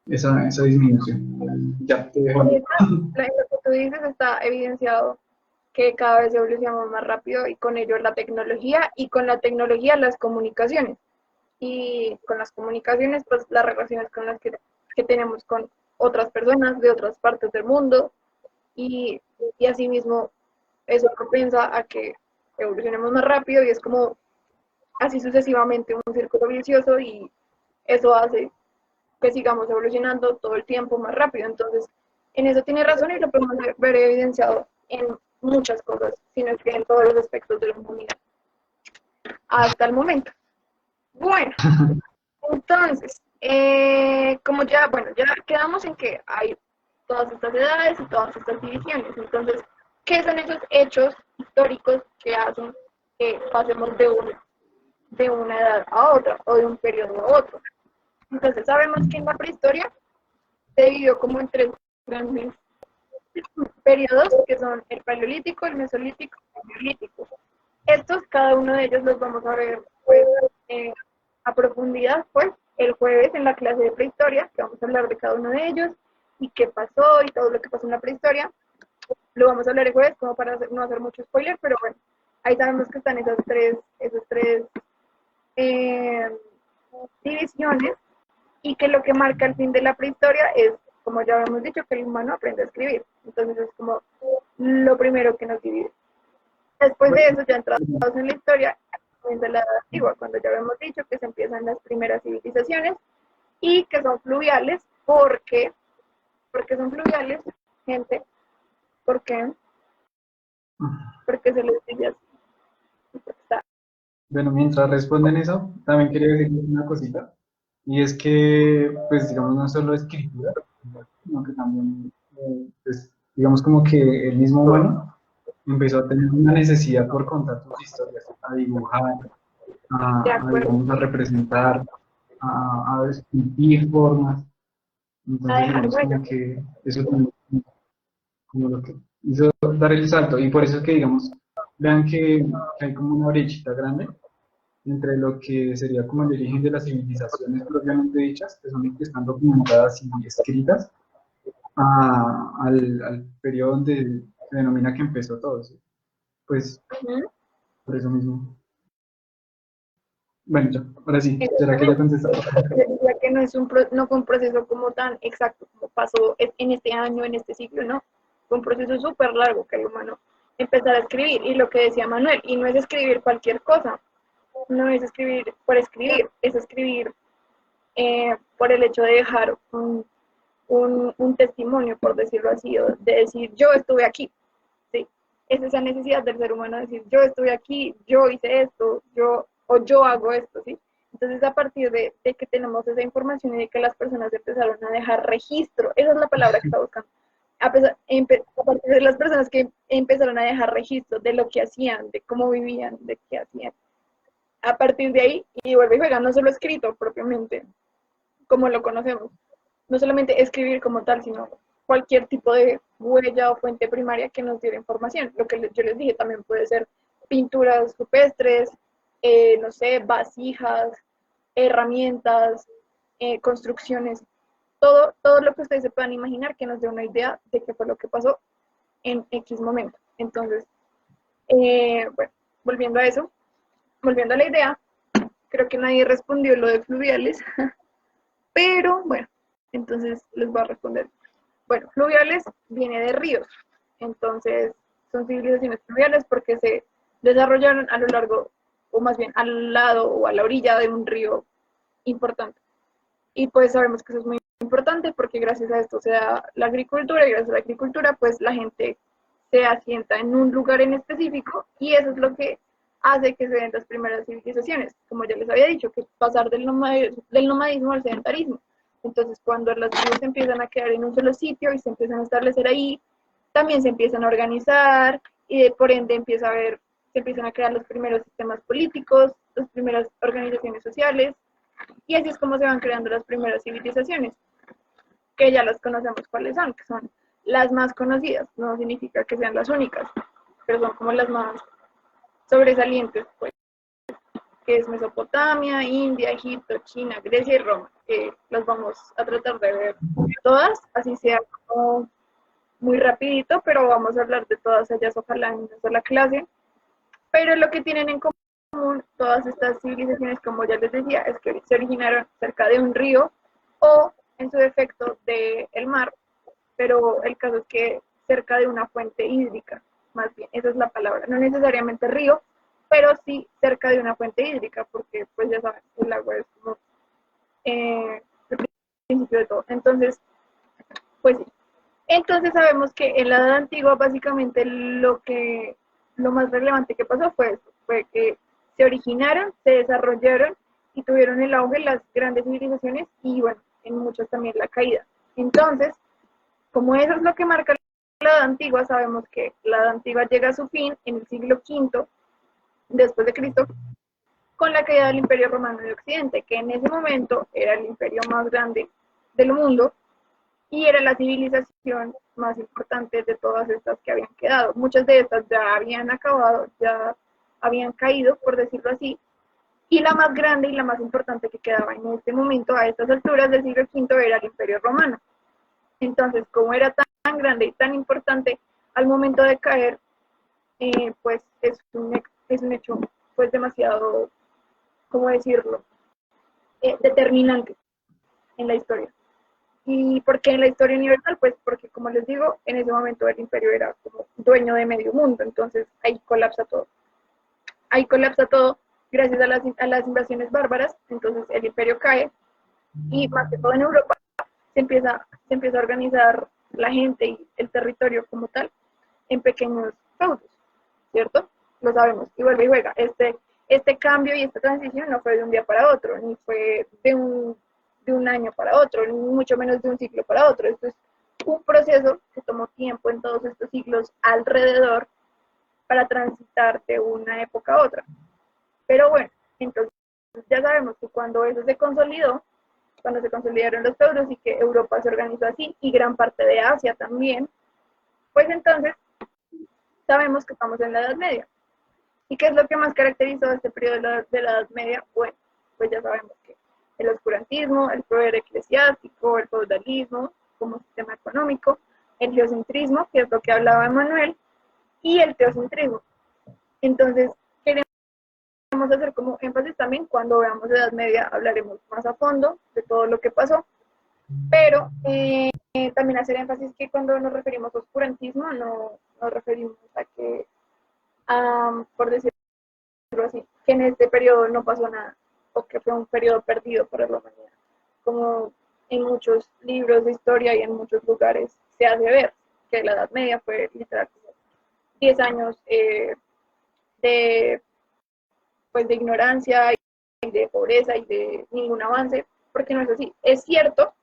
esa disminución. Ya, te dejo. Lo que tú dices está evidenciado que cada vez evolucionamos más rápido y con ello la tecnología y con la tecnología las comunicaciones y con las comunicaciones pues las relaciones con las que tenemos con otras personas de otras partes del mundo y, y asimismo eso propensa a que evolucionemos más rápido y es como así sucesivamente, un círculo vicioso, y eso hace que sigamos evolucionando todo el tiempo más rápido. Entonces, en eso tiene razón y lo podemos ver evidenciado en muchas cosas, sino que en todos los aspectos de la humanidad hasta el momento. Bueno, entonces, como ya, bueno, ya quedamos en que hay todas estas edades y todas estas divisiones. Entonces, ¿qué son esos hechos históricos que hacen que pasemos de una edad a otra o de un periodo a otro? Entonces, sabemos que en la prehistoria se dividió como en tres grandes periodos, que son el paleolítico, el mesolítico y el neolítico. Estos, cada uno de ellos los vamos a ver pues, a profundidad pues, el jueves en la clase de prehistoria, que vamos a hablar de cada uno de ellos y qué pasó y todo lo que pasó en la prehistoria. Lo vamos a hablar el jueves como para no hacer mucho spoiler, pero bueno, ahí sabemos que están esas tres eh, divisiones, y que lo que marca el fin de la prehistoria es, como ya habíamos dicho, que el humano aprende a escribir. Entonces es como lo primero que nos divide. Después de eso, ya entrados en la historia, comienza la edad antigua, cuando ya habíamos dicho que se empiezan las primeras civilizaciones y que son fluviales. Porque son fluviales, gente. ¿Por qué? Porque se les dice así. Está. Bueno, mientras responden eso, también quería decir una cosita, y es que, pues, digamos, no solo escritura, sino que también, pues, digamos, como que el mismo humano empezó a tener una necesidad por contar sus historias, a dibujar, De acuerdo. digamos, a representar, a esculpir formas. A Entonces, dejar digamos, huella. como que eso también, como lo que hizo dar el salto, y por eso es que, digamos, vean que hay como una brechita grande entre lo que sería como el origen de las civilizaciones propiamente dichas, que son las que están documentadas y escritas, al periodo donde se denomina que empezó todo, ¿sí? Pues Uh-huh. por eso mismo. Bueno, ya, ahora sí, ¿será que ya Exactamente. contestaba? Ya que no, no fue un proceso como tan exacto como pasó en este año, en este siglo, no. Fue un proceso súper largo que el humano empezara a escribir. Y lo que decía Manuel, y no es escribir cualquier cosa, no es escribir por escribir, es escribir por el hecho de dejar un testimonio, por decirlo así, o de decir yo estuve aquí. ¿Sí? Es esa necesidad del ser humano de decir yo estuve aquí, yo hice esto, yo hago esto, ¿sí? Entonces, a partir de que tenemos esa información y de que las personas empezaron a dejar registro, esa es la palabra que está buscando, a partir de las personas que empezaron a dejar registro de lo que hacían, de cómo vivían, de qué hacían, a partir de ahí, y vuelve y juega, no solo escrito propiamente, como lo conocemos, no solamente escribir como tal, sino cualquier tipo de huella o fuente primaria que nos diera información. Lo que yo les dije también puede ser pinturas rupestres, no sé, vasijas, herramientas, construcciones, todo lo que ustedes se puedan imaginar que nos dé una idea de qué fue lo que pasó en X momento. Entonces, bueno, volviendo a eso, volviendo a la idea, creo que nadie respondió lo de fluviales, pero bueno, entonces les voy a responder. Bueno, fluviales viene de ríos, entonces son civilizaciones fluviales porque se desarrollaron a lo largo, o más bien al lado o a la orilla de un río importante. Y pues sabemos que eso es muy importante porque gracias a esto se da la agricultura, y gracias a la agricultura pues la gente se asienta en un lugar en específico, y eso es lo que hace que se den las primeras civilizaciones, como ya les había dicho, que pasar del nomadismo al sedentarismo. Entonces, cuando las tribus empiezan a quedar en un solo sitio y se empiezan a establecer ahí, también se empiezan a organizar, y por ende se empiezan a crear los primeros sistemas políticos, las primeras organizaciones sociales, y así es como se van creando las primeras civilizaciones, que ya las conocemos cuáles son, que son las más conocidas. No significa que sean las únicas, pero son como las más sobresalientes, pues, que es Mesopotamia, India, Egipto, China, Grecia y Roma, que las vamos a tratar de ver todas, así sea como muy rapidito, pero vamos a hablar de todas ellas, ojalá en una sola clase. Pero lo que tienen en común todas estas civilizaciones, como ya les decía, es que se originaron cerca de un río o, en su defecto, del mar, pero el caso es que cerca de una fuente hídrica, más bien, esa es la palabra, no necesariamente río, pero sí cerca de una fuente hídrica, porque pues ya saben, el agua es como el principio de todo. Entonces, pues sí. Entonces sabemos que en la Edad Antigua básicamente lo más relevante que pasó fue eso, fue que se originaron, se desarrollaron y tuvieron el auge las grandes civilizaciones y bueno, en muchas también la caída. Entonces, como eso es lo que marca la Edad Antigua, sabemos que la Edad Antigua llega a su fin en el siglo V después de Cristo con la caída del Imperio Romano de Occidente, que en ese momento era el imperio más grande del mundo y era la civilización más importante de todas estas que habían quedado. Muchas de estas ya habían acabado, ya habían caído, por decirlo así, y la más grande y la más importante que quedaba en este momento, a estas alturas del siglo V, era el Imperio Romano. Entonces, como era tan grande y tan importante, al momento de caer, pues es un hecho pues demasiado, ¿cómo decirlo?, determinante en la historia. ¿Y por qué en la historia universal? Pues porque, como les digo, en ese momento el imperio era como dueño de medio mundo, entonces ahí colapsa todo. Ahí colapsa todo gracias a las invasiones bárbaras, entonces el imperio cae y más que todo en Europa se empieza a organizar la gente y el territorio como tal en pequeños feudos, ¿cierto? Lo sabemos, y vuelve y juega. Este cambio y esta transición no fue de un día para otro, ni fue de un año para otro, ni mucho menos de un siglo para otro. Esto es un proceso que tomó tiempo en todos estos siglos alrededor para transitar de una época a otra. Pero bueno, entonces ya sabemos que cuando eso se consolidó, cuando se consolidaron los feudos y que Europa se organizó así, y gran parte de Asia también, pues entonces sabemos que estamos en la Edad Media. ¿Y qué es lo que más caracterizó este periodo de la Edad Media? Bueno, pues ya sabemos que el oscurantismo, el poder eclesiástico, el feudalismo como sistema económico, el geocentrismo, que es lo que hablaba Manuel, y el teocentrismo. Entonces, queremos hacer como énfasis también, cuando veamos Edad Media hablaremos más a fondo de todo lo que pasó, pero también hacer énfasis que cuando nos referimos a oscurantismo no nos referimos a que, por decirlo así, que en este periodo no pasó nada, o que fue un periodo perdido para la humanidad, como en muchos libros de historia y en muchos lugares se hace ver, que la Edad Media fue literal 10 años de, pues, de ignorancia y de pobreza y de ningún avance, porque no es así. Es cierto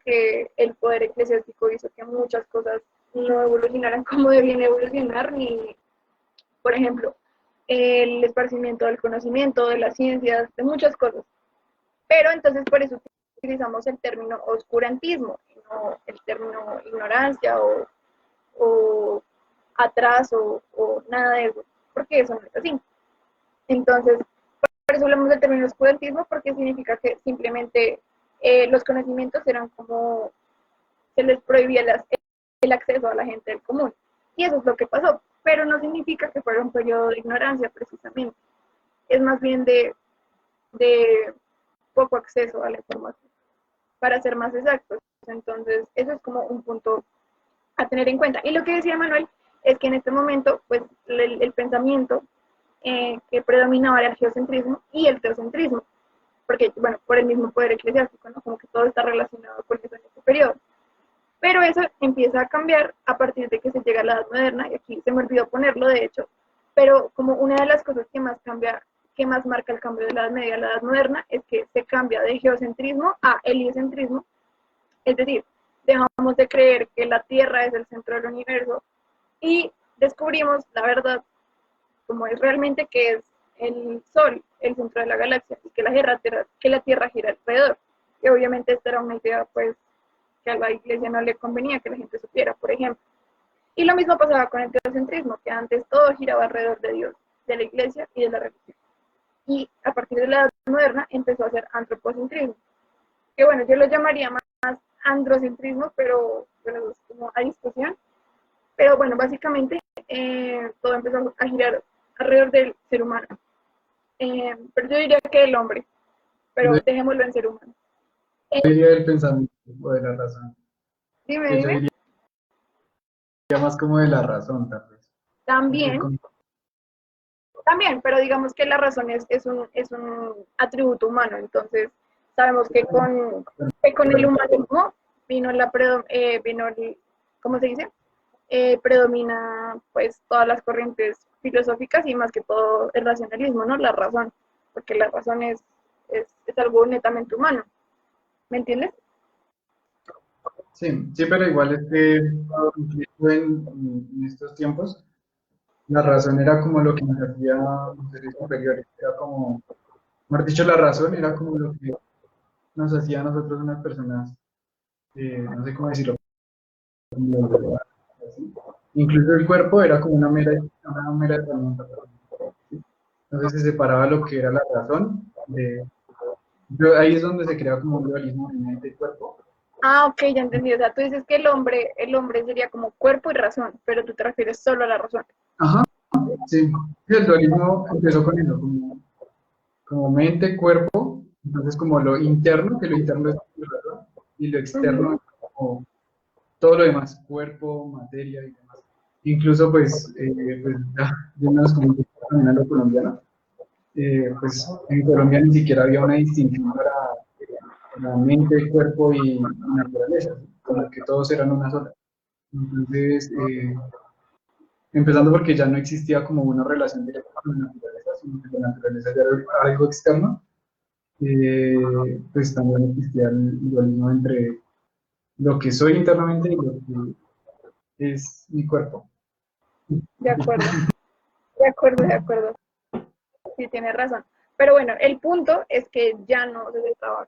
que el poder eclesiástico hizo que muchas cosas no evolucionaran como debían evolucionar, ni, por ejemplo, el esparcimiento del conocimiento, de las ciencias, de muchas cosas. Pero entonces por eso utilizamos el término oscurantismo, no el término ignorancia o atraso o nada de eso, porque eso no es así. Entonces, por eso hablamos del término oscurantismo, porque significa que simplemente los conocimientos eran como, se les prohibía el acceso a la gente del común. Y eso es lo que pasó, pero no significa que fuera un periodo de ignorancia precisamente. Es más bien de poco acceso a la información, para ser más exactos. Entonces, eso es como un punto a tener en cuenta. Y lo que decía Manuel es que en este momento, pues, el pensamiento que predominaba era el geocentrismo y el teocentrismo, porque, bueno, por el mismo poder eclesiástico, ¿no? Como que todo está relacionado con eso en este periodo. Pero eso empieza a cambiar a partir de que se llega a la Edad Moderna, y aquí se me olvidó ponerlo, de hecho, pero como una de las cosas que más cambia, que más marca el cambio de la Edad Media a la Edad Moderna, es que se cambia de geocentrismo a heliocentrismo, es decir, dejamos de creer que la Tierra es el centro del universo y descubrimos la verdad como es realmente, que es el Sol el centro de la galaxia y que la Tierra gira alrededor. Y obviamente esta era una idea pues que a la iglesia no le convenía que la gente supiera, por ejemplo. Y lo mismo pasaba con el teocentrismo, que antes todo giraba alrededor de Dios, de la iglesia y de la religión. Y a partir de la Edad Moderna empezó a ser antropocentrismo, que bueno, yo lo llamaría más androcentrismo, pero bueno, es como a discusión. Pero bueno, básicamente todo empezó a girar alrededor del ser humano. Pero yo diría que el hombre, pero Yo dejémoslo en ser humano. diría del pensamiento o de la razón. Dime, Que yo dime. diría más como de la razón, tal vez. Porque También, También, pero digamos que la razón es un atributo humano, entonces sabemos que con el humanismo vino vino ¿cómo se dice? Predomina pues todas las corrientes filosóficas y más que todo el racionalismo, ¿no? La razón, porque la razón es algo netamente humano, ¿me entiendes? Sí, sí, pero igual es que incluso en estos tiempos la razón era como lo que nos hacía los seres superiores, era como, mejor dicho, la razón era como lo que nos hacía a nosotros unas personas, no sé cómo decirlo, como así. Incluso el cuerpo era como una mera herramienta. Entonces se separaba lo que era la razón de... ahí es donde se crea como un dualismo en mente y cuerpo. Ah, ok, ya entendí. O sea, tú dices que el hombre sería como cuerpo y razón, pero tú te refieres solo a la razón. Ajá, sí. El dualismo empezó con eso, como mente, cuerpo, entonces como lo interno, que lo interno es la razón, y lo externo Ujú. es como todo lo demás, cuerpo, materia y demás. Incluso pues ya yéndonos como un poco también a lo colombiano, pues en Colombia ni siquiera había una distinción para la mente, cuerpo y naturaleza, ¿sí? Como que todos eran una sola. Entonces, empezando porque ya no existía como una relación directa con la naturaleza, sino que la naturaleza ya era algo externo, pues también existía el dualismo entre lo que soy internamente y lo que es mi cuerpo. De acuerdo, de acuerdo, de acuerdo. Sí, tienes razón. Pero bueno, el punto es que ya no se centraba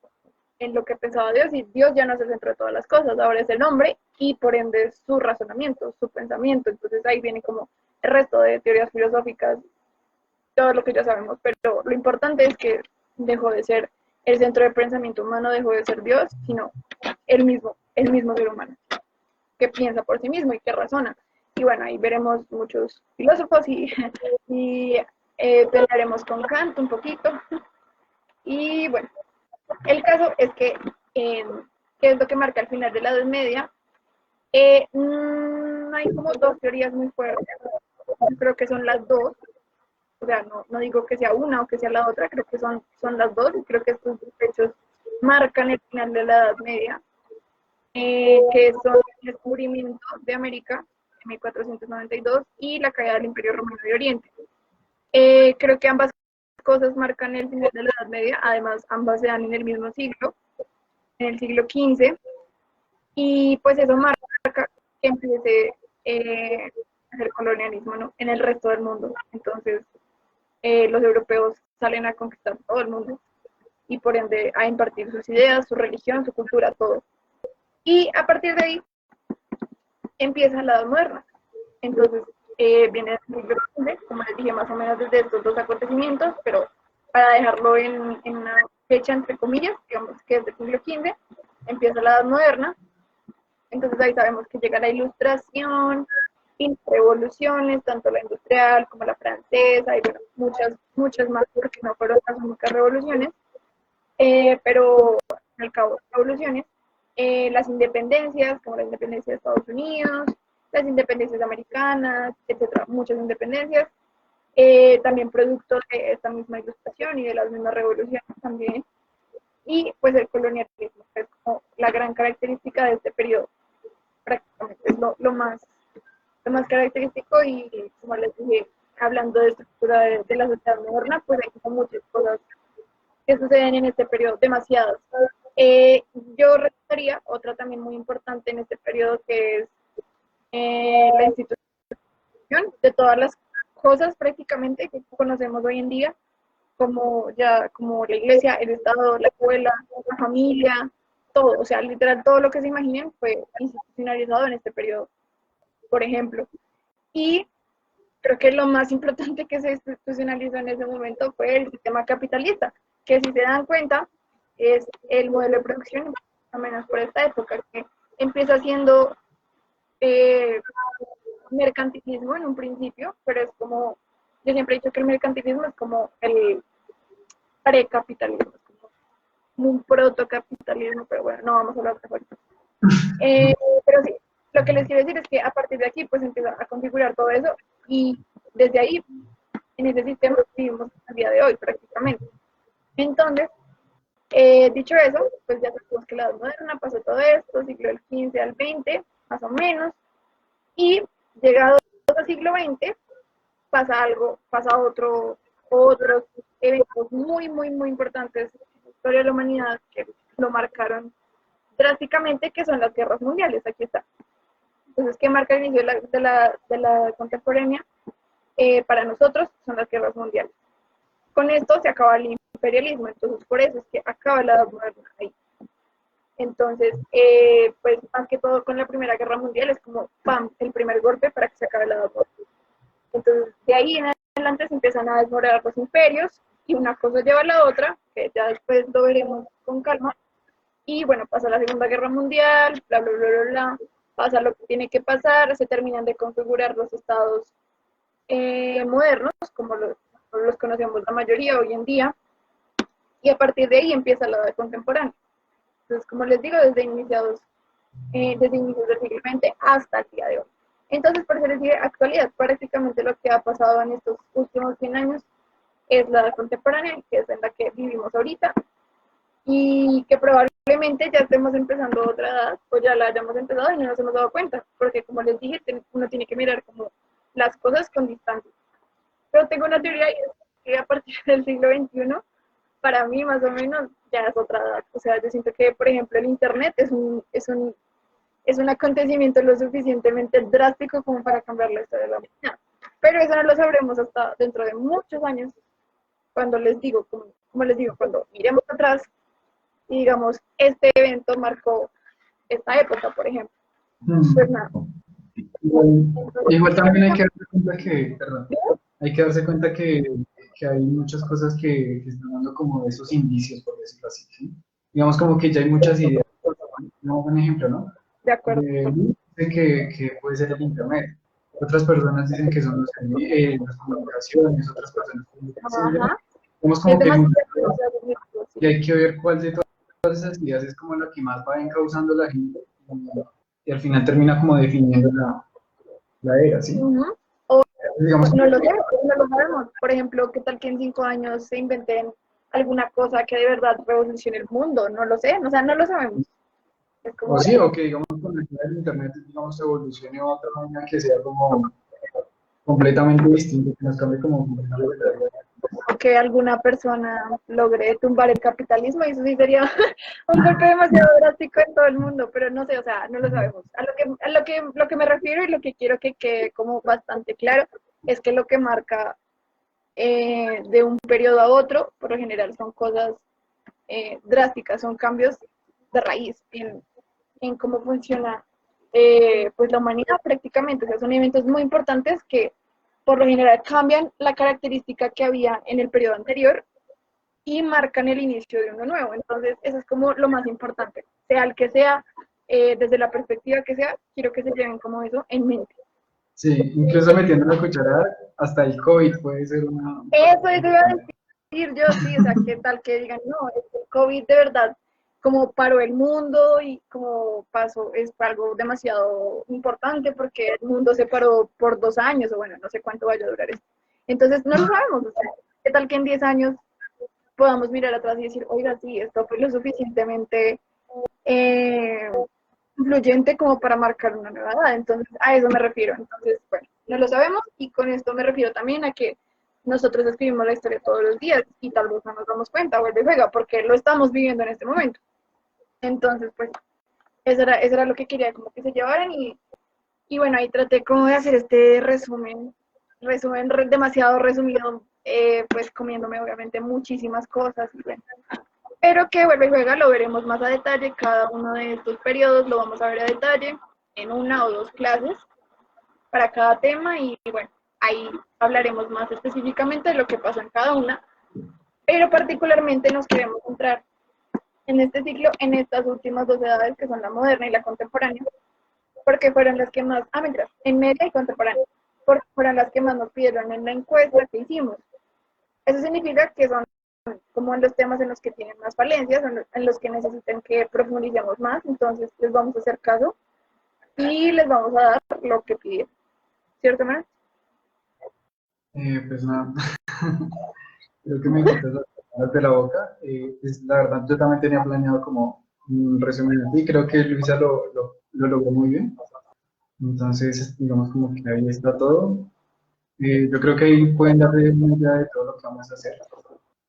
en lo que pensaba Dios y Dios ya no es el centro de todas las cosas, ahora es el hombre y por ende su razonamiento, su pensamiento. Entonces ahí viene como el resto de teorías filosóficas, todo lo que ya sabemos, pero lo importante es que dejó de ser el centro de pensamiento humano, dejó de ser Dios, sino el mismo ser humano, que piensa por sí mismo y que razona. Y bueno, ahí veremos muchos filósofos y pelearemos con Kant un poquito. Y bueno, el caso es que es lo que marca el final de la Edad Media. Hay como dos teorías muy fuertes. Yo creo que son las dos. O sea, no digo que sea una o que sea la otra, creo que son las dos. Y creo que estos dos hechos marcan el final de la Edad Media, que son el descubrimiento de América en 1492 y la caída del Imperio Romano de Oriente. Creo que ambas cosas marcan el final de la Edad Media, además ambas se dan en el mismo siglo, en el siglo XV, y pues eso marca que empiece el colonialismo, ¿no? En el resto del mundo. Entonces, los europeos salen a conquistar todo el mundo y por ende a impartir sus ideas, su religión, su cultura, todo. Y a partir de ahí empieza la Edad Moderna. Entonces, viene el siglo XV, como les dije, más o menos desde estos dos acontecimientos, pero para dejarlo en una fecha entre comillas, digamos que es del siglo XV, empieza la Edad Moderna. Entonces ahí sabemos que llega la Ilustración y revoluciones, tanto la industrial como la francesa, y bueno, muchas más, porque no fueron las únicas revoluciones, pero al cabo revoluciones, las independencias, como la independencia de Estados Unidos, las independencias americanas, etcétera, muchas independencias, también producto de esta misma ilustración y de las mismas revoluciones también, y pues el colonialismo, que es como la gran característica de este periodo, prácticamente es lo más característico y como les dije, hablando de estructura de la sociedad moderna, pues hay como muchas cosas que suceden en este periodo, demasiadas. Yo resaltaría otra también muy importante en este periodo que es la institución de todas las cosas prácticamente que conocemos hoy en día, como la iglesia, el Estado, la escuela, la familia, todo, o sea, literal todo lo que se imaginen fue institucionalizado en este periodo, por ejemplo. Y creo que lo más importante que se institucionalizó en ese momento fue el sistema capitalista, que si se dan cuenta es el modelo de producción, al menos por esta época, que empieza siendo eh, mercantilismo en un principio, pero es como, yo siempre he dicho que el mercantilismo es como el precapitalismo, es como un protocapitalismo, pero bueno, no vamos a hablar de eso. Pero sí, lo que les quiero decir es que a partir de aquí pues empieza a configurar todo eso y desde ahí en ese sistema que vivimos al día de hoy prácticamente. Entonces, dicho eso, pues ya sabemos que la Edad Moderna pasó todo esto, siglo del XV al XX, más o menos, y llegado al siglo XX pasa algo, pasa otros eventos muy importantes en la historia de la humanidad que lo marcaron drásticamente, que son las guerras mundiales. Aquí está. Entonces, ¿qué marca el inicio de la contemporánea? Para nosotros son las guerras mundiales. Con esto se acaba el imperialismo, entonces por eso es que acaba la Edad Moderna ahí. Entonces, pues más que todo con la Primera Guerra Mundial es como, ¡pam!, el primer golpe para que se acabe la Edad Moderna. Entonces, de ahí en adelante se empiezan a desmoronar los imperios y una cosa lleva a la otra, que ya después lo veremos con calma. Y bueno, pasa la Segunda Guerra Mundial, bla, bla, bla, bla, bla, pasa lo que tiene que pasar, se terminan de configurar los estados modernos, como los conocemos la mayoría hoy en día, y a partir de ahí empieza la edad contemporánea. Entonces, como les digo, desde inicios del siglo XX hasta el día de hoy. Entonces, por eso les digo, actualidad, prácticamente lo que ha pasado en estos últimos 100 años es la edad contemporánea, que es en la que vivimos ahorita, y que probablemente ya estemos empezando otra edad, o ya la hayamos empezado y no nos hemos dado cuenta, porque como les dije, uno tiene que mirar como las cosas con distancia. Pero tengo una teoría y es que a partir del siglo XXI, para mí más o menos ya es otra edad. O sea, yo siento que, por ejemplo, el Internet es un acontecimiento lo suficientemente drástico como para cambiar la historia de la humanidad. Pero eso no lo sabremos hasta dentro de muchos años, cuando les digo, como les digo, cuando miremos atrás y digamos, este evento marcó esta época, por ejemplo. Pues nada. Igual también hay que darse cuenta que, perdón, hay que darse cuenta que hay muchas cosas que están dando como esos indicios, por decirlo así, ¿sí? Digamos como que ya hay muchas ideas, como un ejemplo, ¿no? De acuerdo. Dicen que puede ser el Internet, otras personas dicen que son las comunicaciones, otras personas Ajá. Digamos como que Sí. hay que ver cuál de todas esas ideas es como la que más va encauzando la gente y al final termina como definiendo la era, ¿sí? Uh-huh. Digamos, No lo sé, no lo sabemos. Por ejemplo, ¿qué tal que en 5 años se inventen alguna cosa que de verdad revolucione el mundo? No lo sé, o sea, no lo sabemos. Es como, o sí, o que digamos con la idea del Internet, digamos, evolucione a otra vaina que sea como completamente distinto, que nos cambie como completamente la vida. que alguna persona logre tumbar el capitalismo y eso sí sería un golpe demasiado drástico en todo el mundo, pero no sé, o sea, no lo sabemos. A lo que me refiero y lo que quiero que quede como bastante claro es que lo que marca de un periodo a otro, por lo general son cosas drásticas, son cambios de raíz en cómo funciona pues la humanidad prácticamente. O sea, son eventos muy importantes que por lo general cambian la característica que había en el periodo anterior y marcan el inicio de uno nuevo. Entonces, eso es como lo más importante. Sea el que sea, desde la perspectiva que sea, quiero que se lleven como eso en mente. Sí, incluso metiendo la cuchara, hasta el COVID puede ser una... Eso iba a decir yo, sí, o sea, qué tal que digan, no, el COVID de verdad como paró el mundo y como pasó, es algo demasiado importante porque el mundo se paró por 2 años, o bueno, no sé cuánto vaya a durar esto. Entonces, no lo sabemos, o sea, qué tal que en 10 años podamos mirar atrás y decir, oiga, sí, esto fue lo suficientemente eh, influyente como para marcar una nueva edad. Entonces, a eso me refiero. Entonces, bueno, no lo sabemos y con esto me refiero también a que nosotros escribimos la historia todos los días y tal vez no nos damos cuenta, vuelve y juega, porque lo estamos viviendo en este momento. Entonces, pues, eso era lo que quería como que se llevaran y bueno, ahí traté como de hacer este resumen demasiado resumido, pues comiéndome obviamente muchísimas cosas y bueno, pero que vuelve y juega lo veremos más a detalle, cada uno de estos periodos lo vamos a ver a detalle en una o 2 clases para cada tema y bueno, ahí hablaremos más específicamente de lo que pasó en cada una, pero particularmente nos queremos centrar en este ciclo, en estas últimas 2 edades que son la moderna y la contemporánea, porque fueron las que más, mentira, en media y contemporánea, porque fueron las que más nos pidieron en la encuesta que hicimos. Eso significa que son como en los temas en los que tienen más falencias, en los que necesitan que profundicemos más, entonces les vamos a hacer caso y les vamos a dar lo que piden. ¿Cierto, Mar? Pues nada, creo que me quitas las palabras de la boca. Pues, la verdad, yo también tenía planeado como un resumen así. Creo que Luisa lo logró muy bien. Entonces, digamos como que ahí está todo. Yo creo que ahí pueden darle una idea de todo lo que vamos a hacer.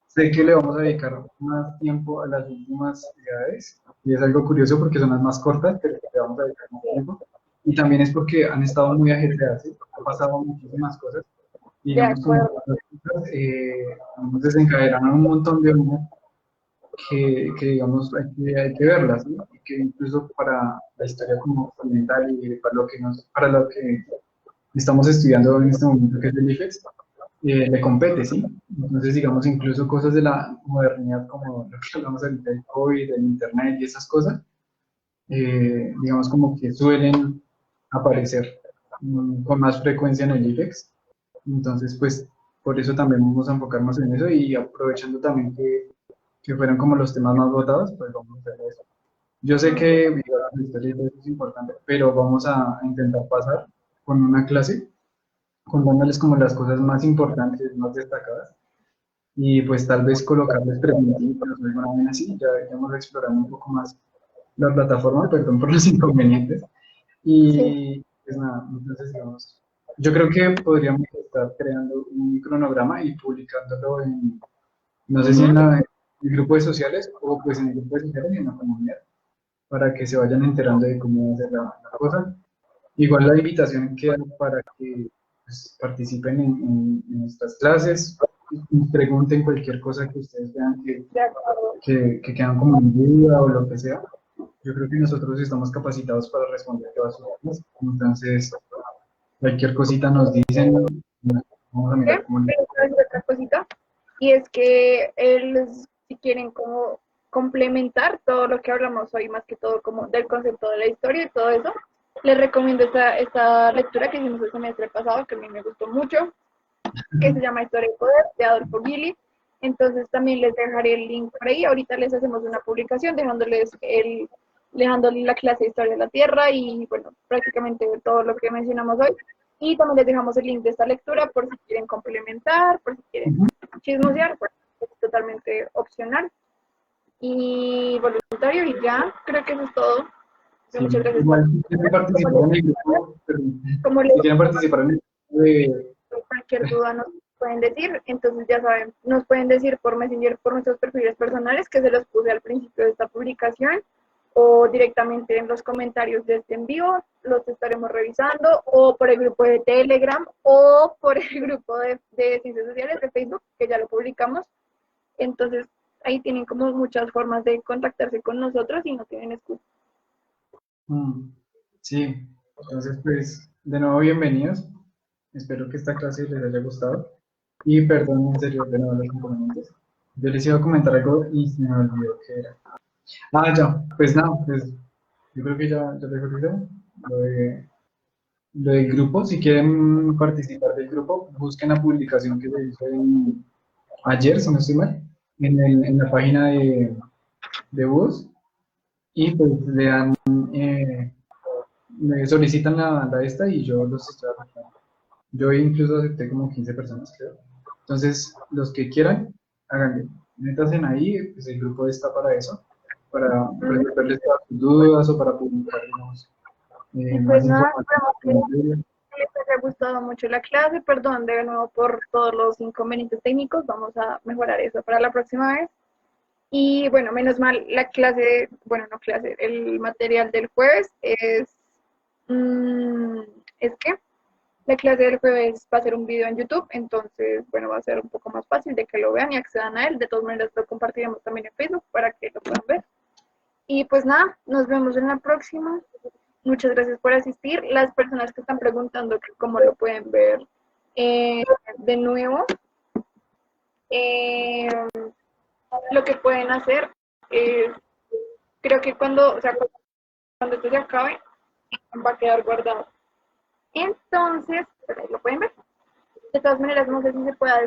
Sé que le vamos a dedicar más tiempo a las últimas edades y es algo curioso porque son las más cortas, pero le vamos a dedicar más tiempo. Y también es porque han estado muy ajetreadas, ¿sí? Han pasado muchísimas cosas y De digamos como acuerdo. las cosas, nos desencadenaron un montón de humo que digamos hay que verlas, ¿no? Y que incluso para la historia como fundamental y para lo que estamos estudiando en este momento, que es el IFEX, le compete, ¿sí? Entonces, digamos, incluso cosas de la modernidad, como lo que hablamos ahorita del COVID, del Internet y esas cosas, digamos, como que suelen aparecer con más frecuencia en el IFEX. Entonces, pues, por eso también vamos a enfocarnos en eso y aprovechando también que fueron como los temas más votados, pues vamos a hacer eso. Yo sé que la historia y todo eso es importante, pero vamos a intentar pasar con una clase contándoles como las cosas más importantes, más destacadas, y pues tal vez colocarles preguntitas o alguna vaina así, ya hemos explorado un poco más la plataforma, perdón por los inconvenientes, Sí. y pues nada, entonces digamos, yo creo que podríamos estar creando un cronograma y publicándolo en, no sé si en Ujú. el grupo de sociales o pues en el grupo de sociales y en la comunidad, para que se vayan enterando de cómo va a ser la cosa. Igual la invitación queda para que pues, participen en nuestras clases, y pregunten cualquier cosa que ustedes vean De acuerdo. que quedan como en duda o lo que sea. Yo creo que nosotros estamos capacitados para responder todas sus dudas. Entonces, cualquier cosita nos dicen, vamos a mirar ¿Qué? cómo le... Pero ¿sabes otra cosita? Y es que si quieren como complementar todo lo que hablamos hoy, más que todo como del concepto de la historia y todo eso, les recomiendo esta lectura que hicimos el semestre pasado, que a mí me gustó mucho, que se llama Historia y Poder, de Adolfo Gili. Entonces también les dejaré el link por ahí. Ahorita les hacemos una publicación dejándoles la clase de Historia de la Tierra y bueno, prácticamente todo lo que mencionamos hoy. Y también les dejamos el link de esta lectura por si quieren complementar, por si quieren Ujú. chismosear, pues, es totalmente opcional y voluntario y ya, creo que eso es todo. Sí, Muchas gracias por igual si quieren participar en el grupo, perdón, como les si quieren participar en el grupo de... cualquier duda nos pueden decir, entonces ya saben, nos pueden decir por Messenger, por nuestros perfiles personales, que se los puse al principio de esta publicación, o directamente en los comentarios de este en vivo, los estaremos revisando, o por el grupo de Telegram, o por el grupo de Ciencias Sociales de Facebook, que ya lo publicamos. Entonces, ahí tienen como muchas formas de contactarse con nosotros y no tienen excusa. Sí, entonces pues de nuevo bienvenidos. Espero que esta clase les haya gustado. Y perdón en serio de nuevo los inconvenientes. Yo les iba a comentar algo y se me olvidó qué era. Ah, ya, pues nada, pues yo creo que ya les olvidé lo del grupo. Si quieren participar del grupo, busquen la publicación que se hizo ayer, si no estoy mal, en la página de Bus y pues le dan, eh, me solicitan la esta y yo los estoy aceptando. Yo incluso acepté como 15 personas, creo. Entonces, los que quieran, háganlo. Métanse ahí, pues el grupo está para eso, para resolverles todas sus dudas o para publicar, digamos, Y pues más nada, información. esperamos que les haya gustado mucho la clase. Perdón de nuevo por todos los inconvenientes técnicos. Vamos a mejorar eso para la próxima vez. Y bueno, menos mal, la clase, bueno, no clase, el material del jueves mm, es que la clase del jueves va a ser un video en YouTube, entonces, bueno, va a ser un poco más fácil de que lo vean y accedan a él. De todas maneras, lo compartiremos también en Facebook para que lo puedan ver. Y pues nada, nos vemos en la próxima. Muchas gracias por asistir. Las personas que están preguntando que cómo lo pueden ver de nuevo, eh, lo que pueden hacer es, creo que o sea, cuando esto se acabe, va a quedar guardado. Entonces, pero ahí lo pueden ver. De todas maneras, no sé si se pueda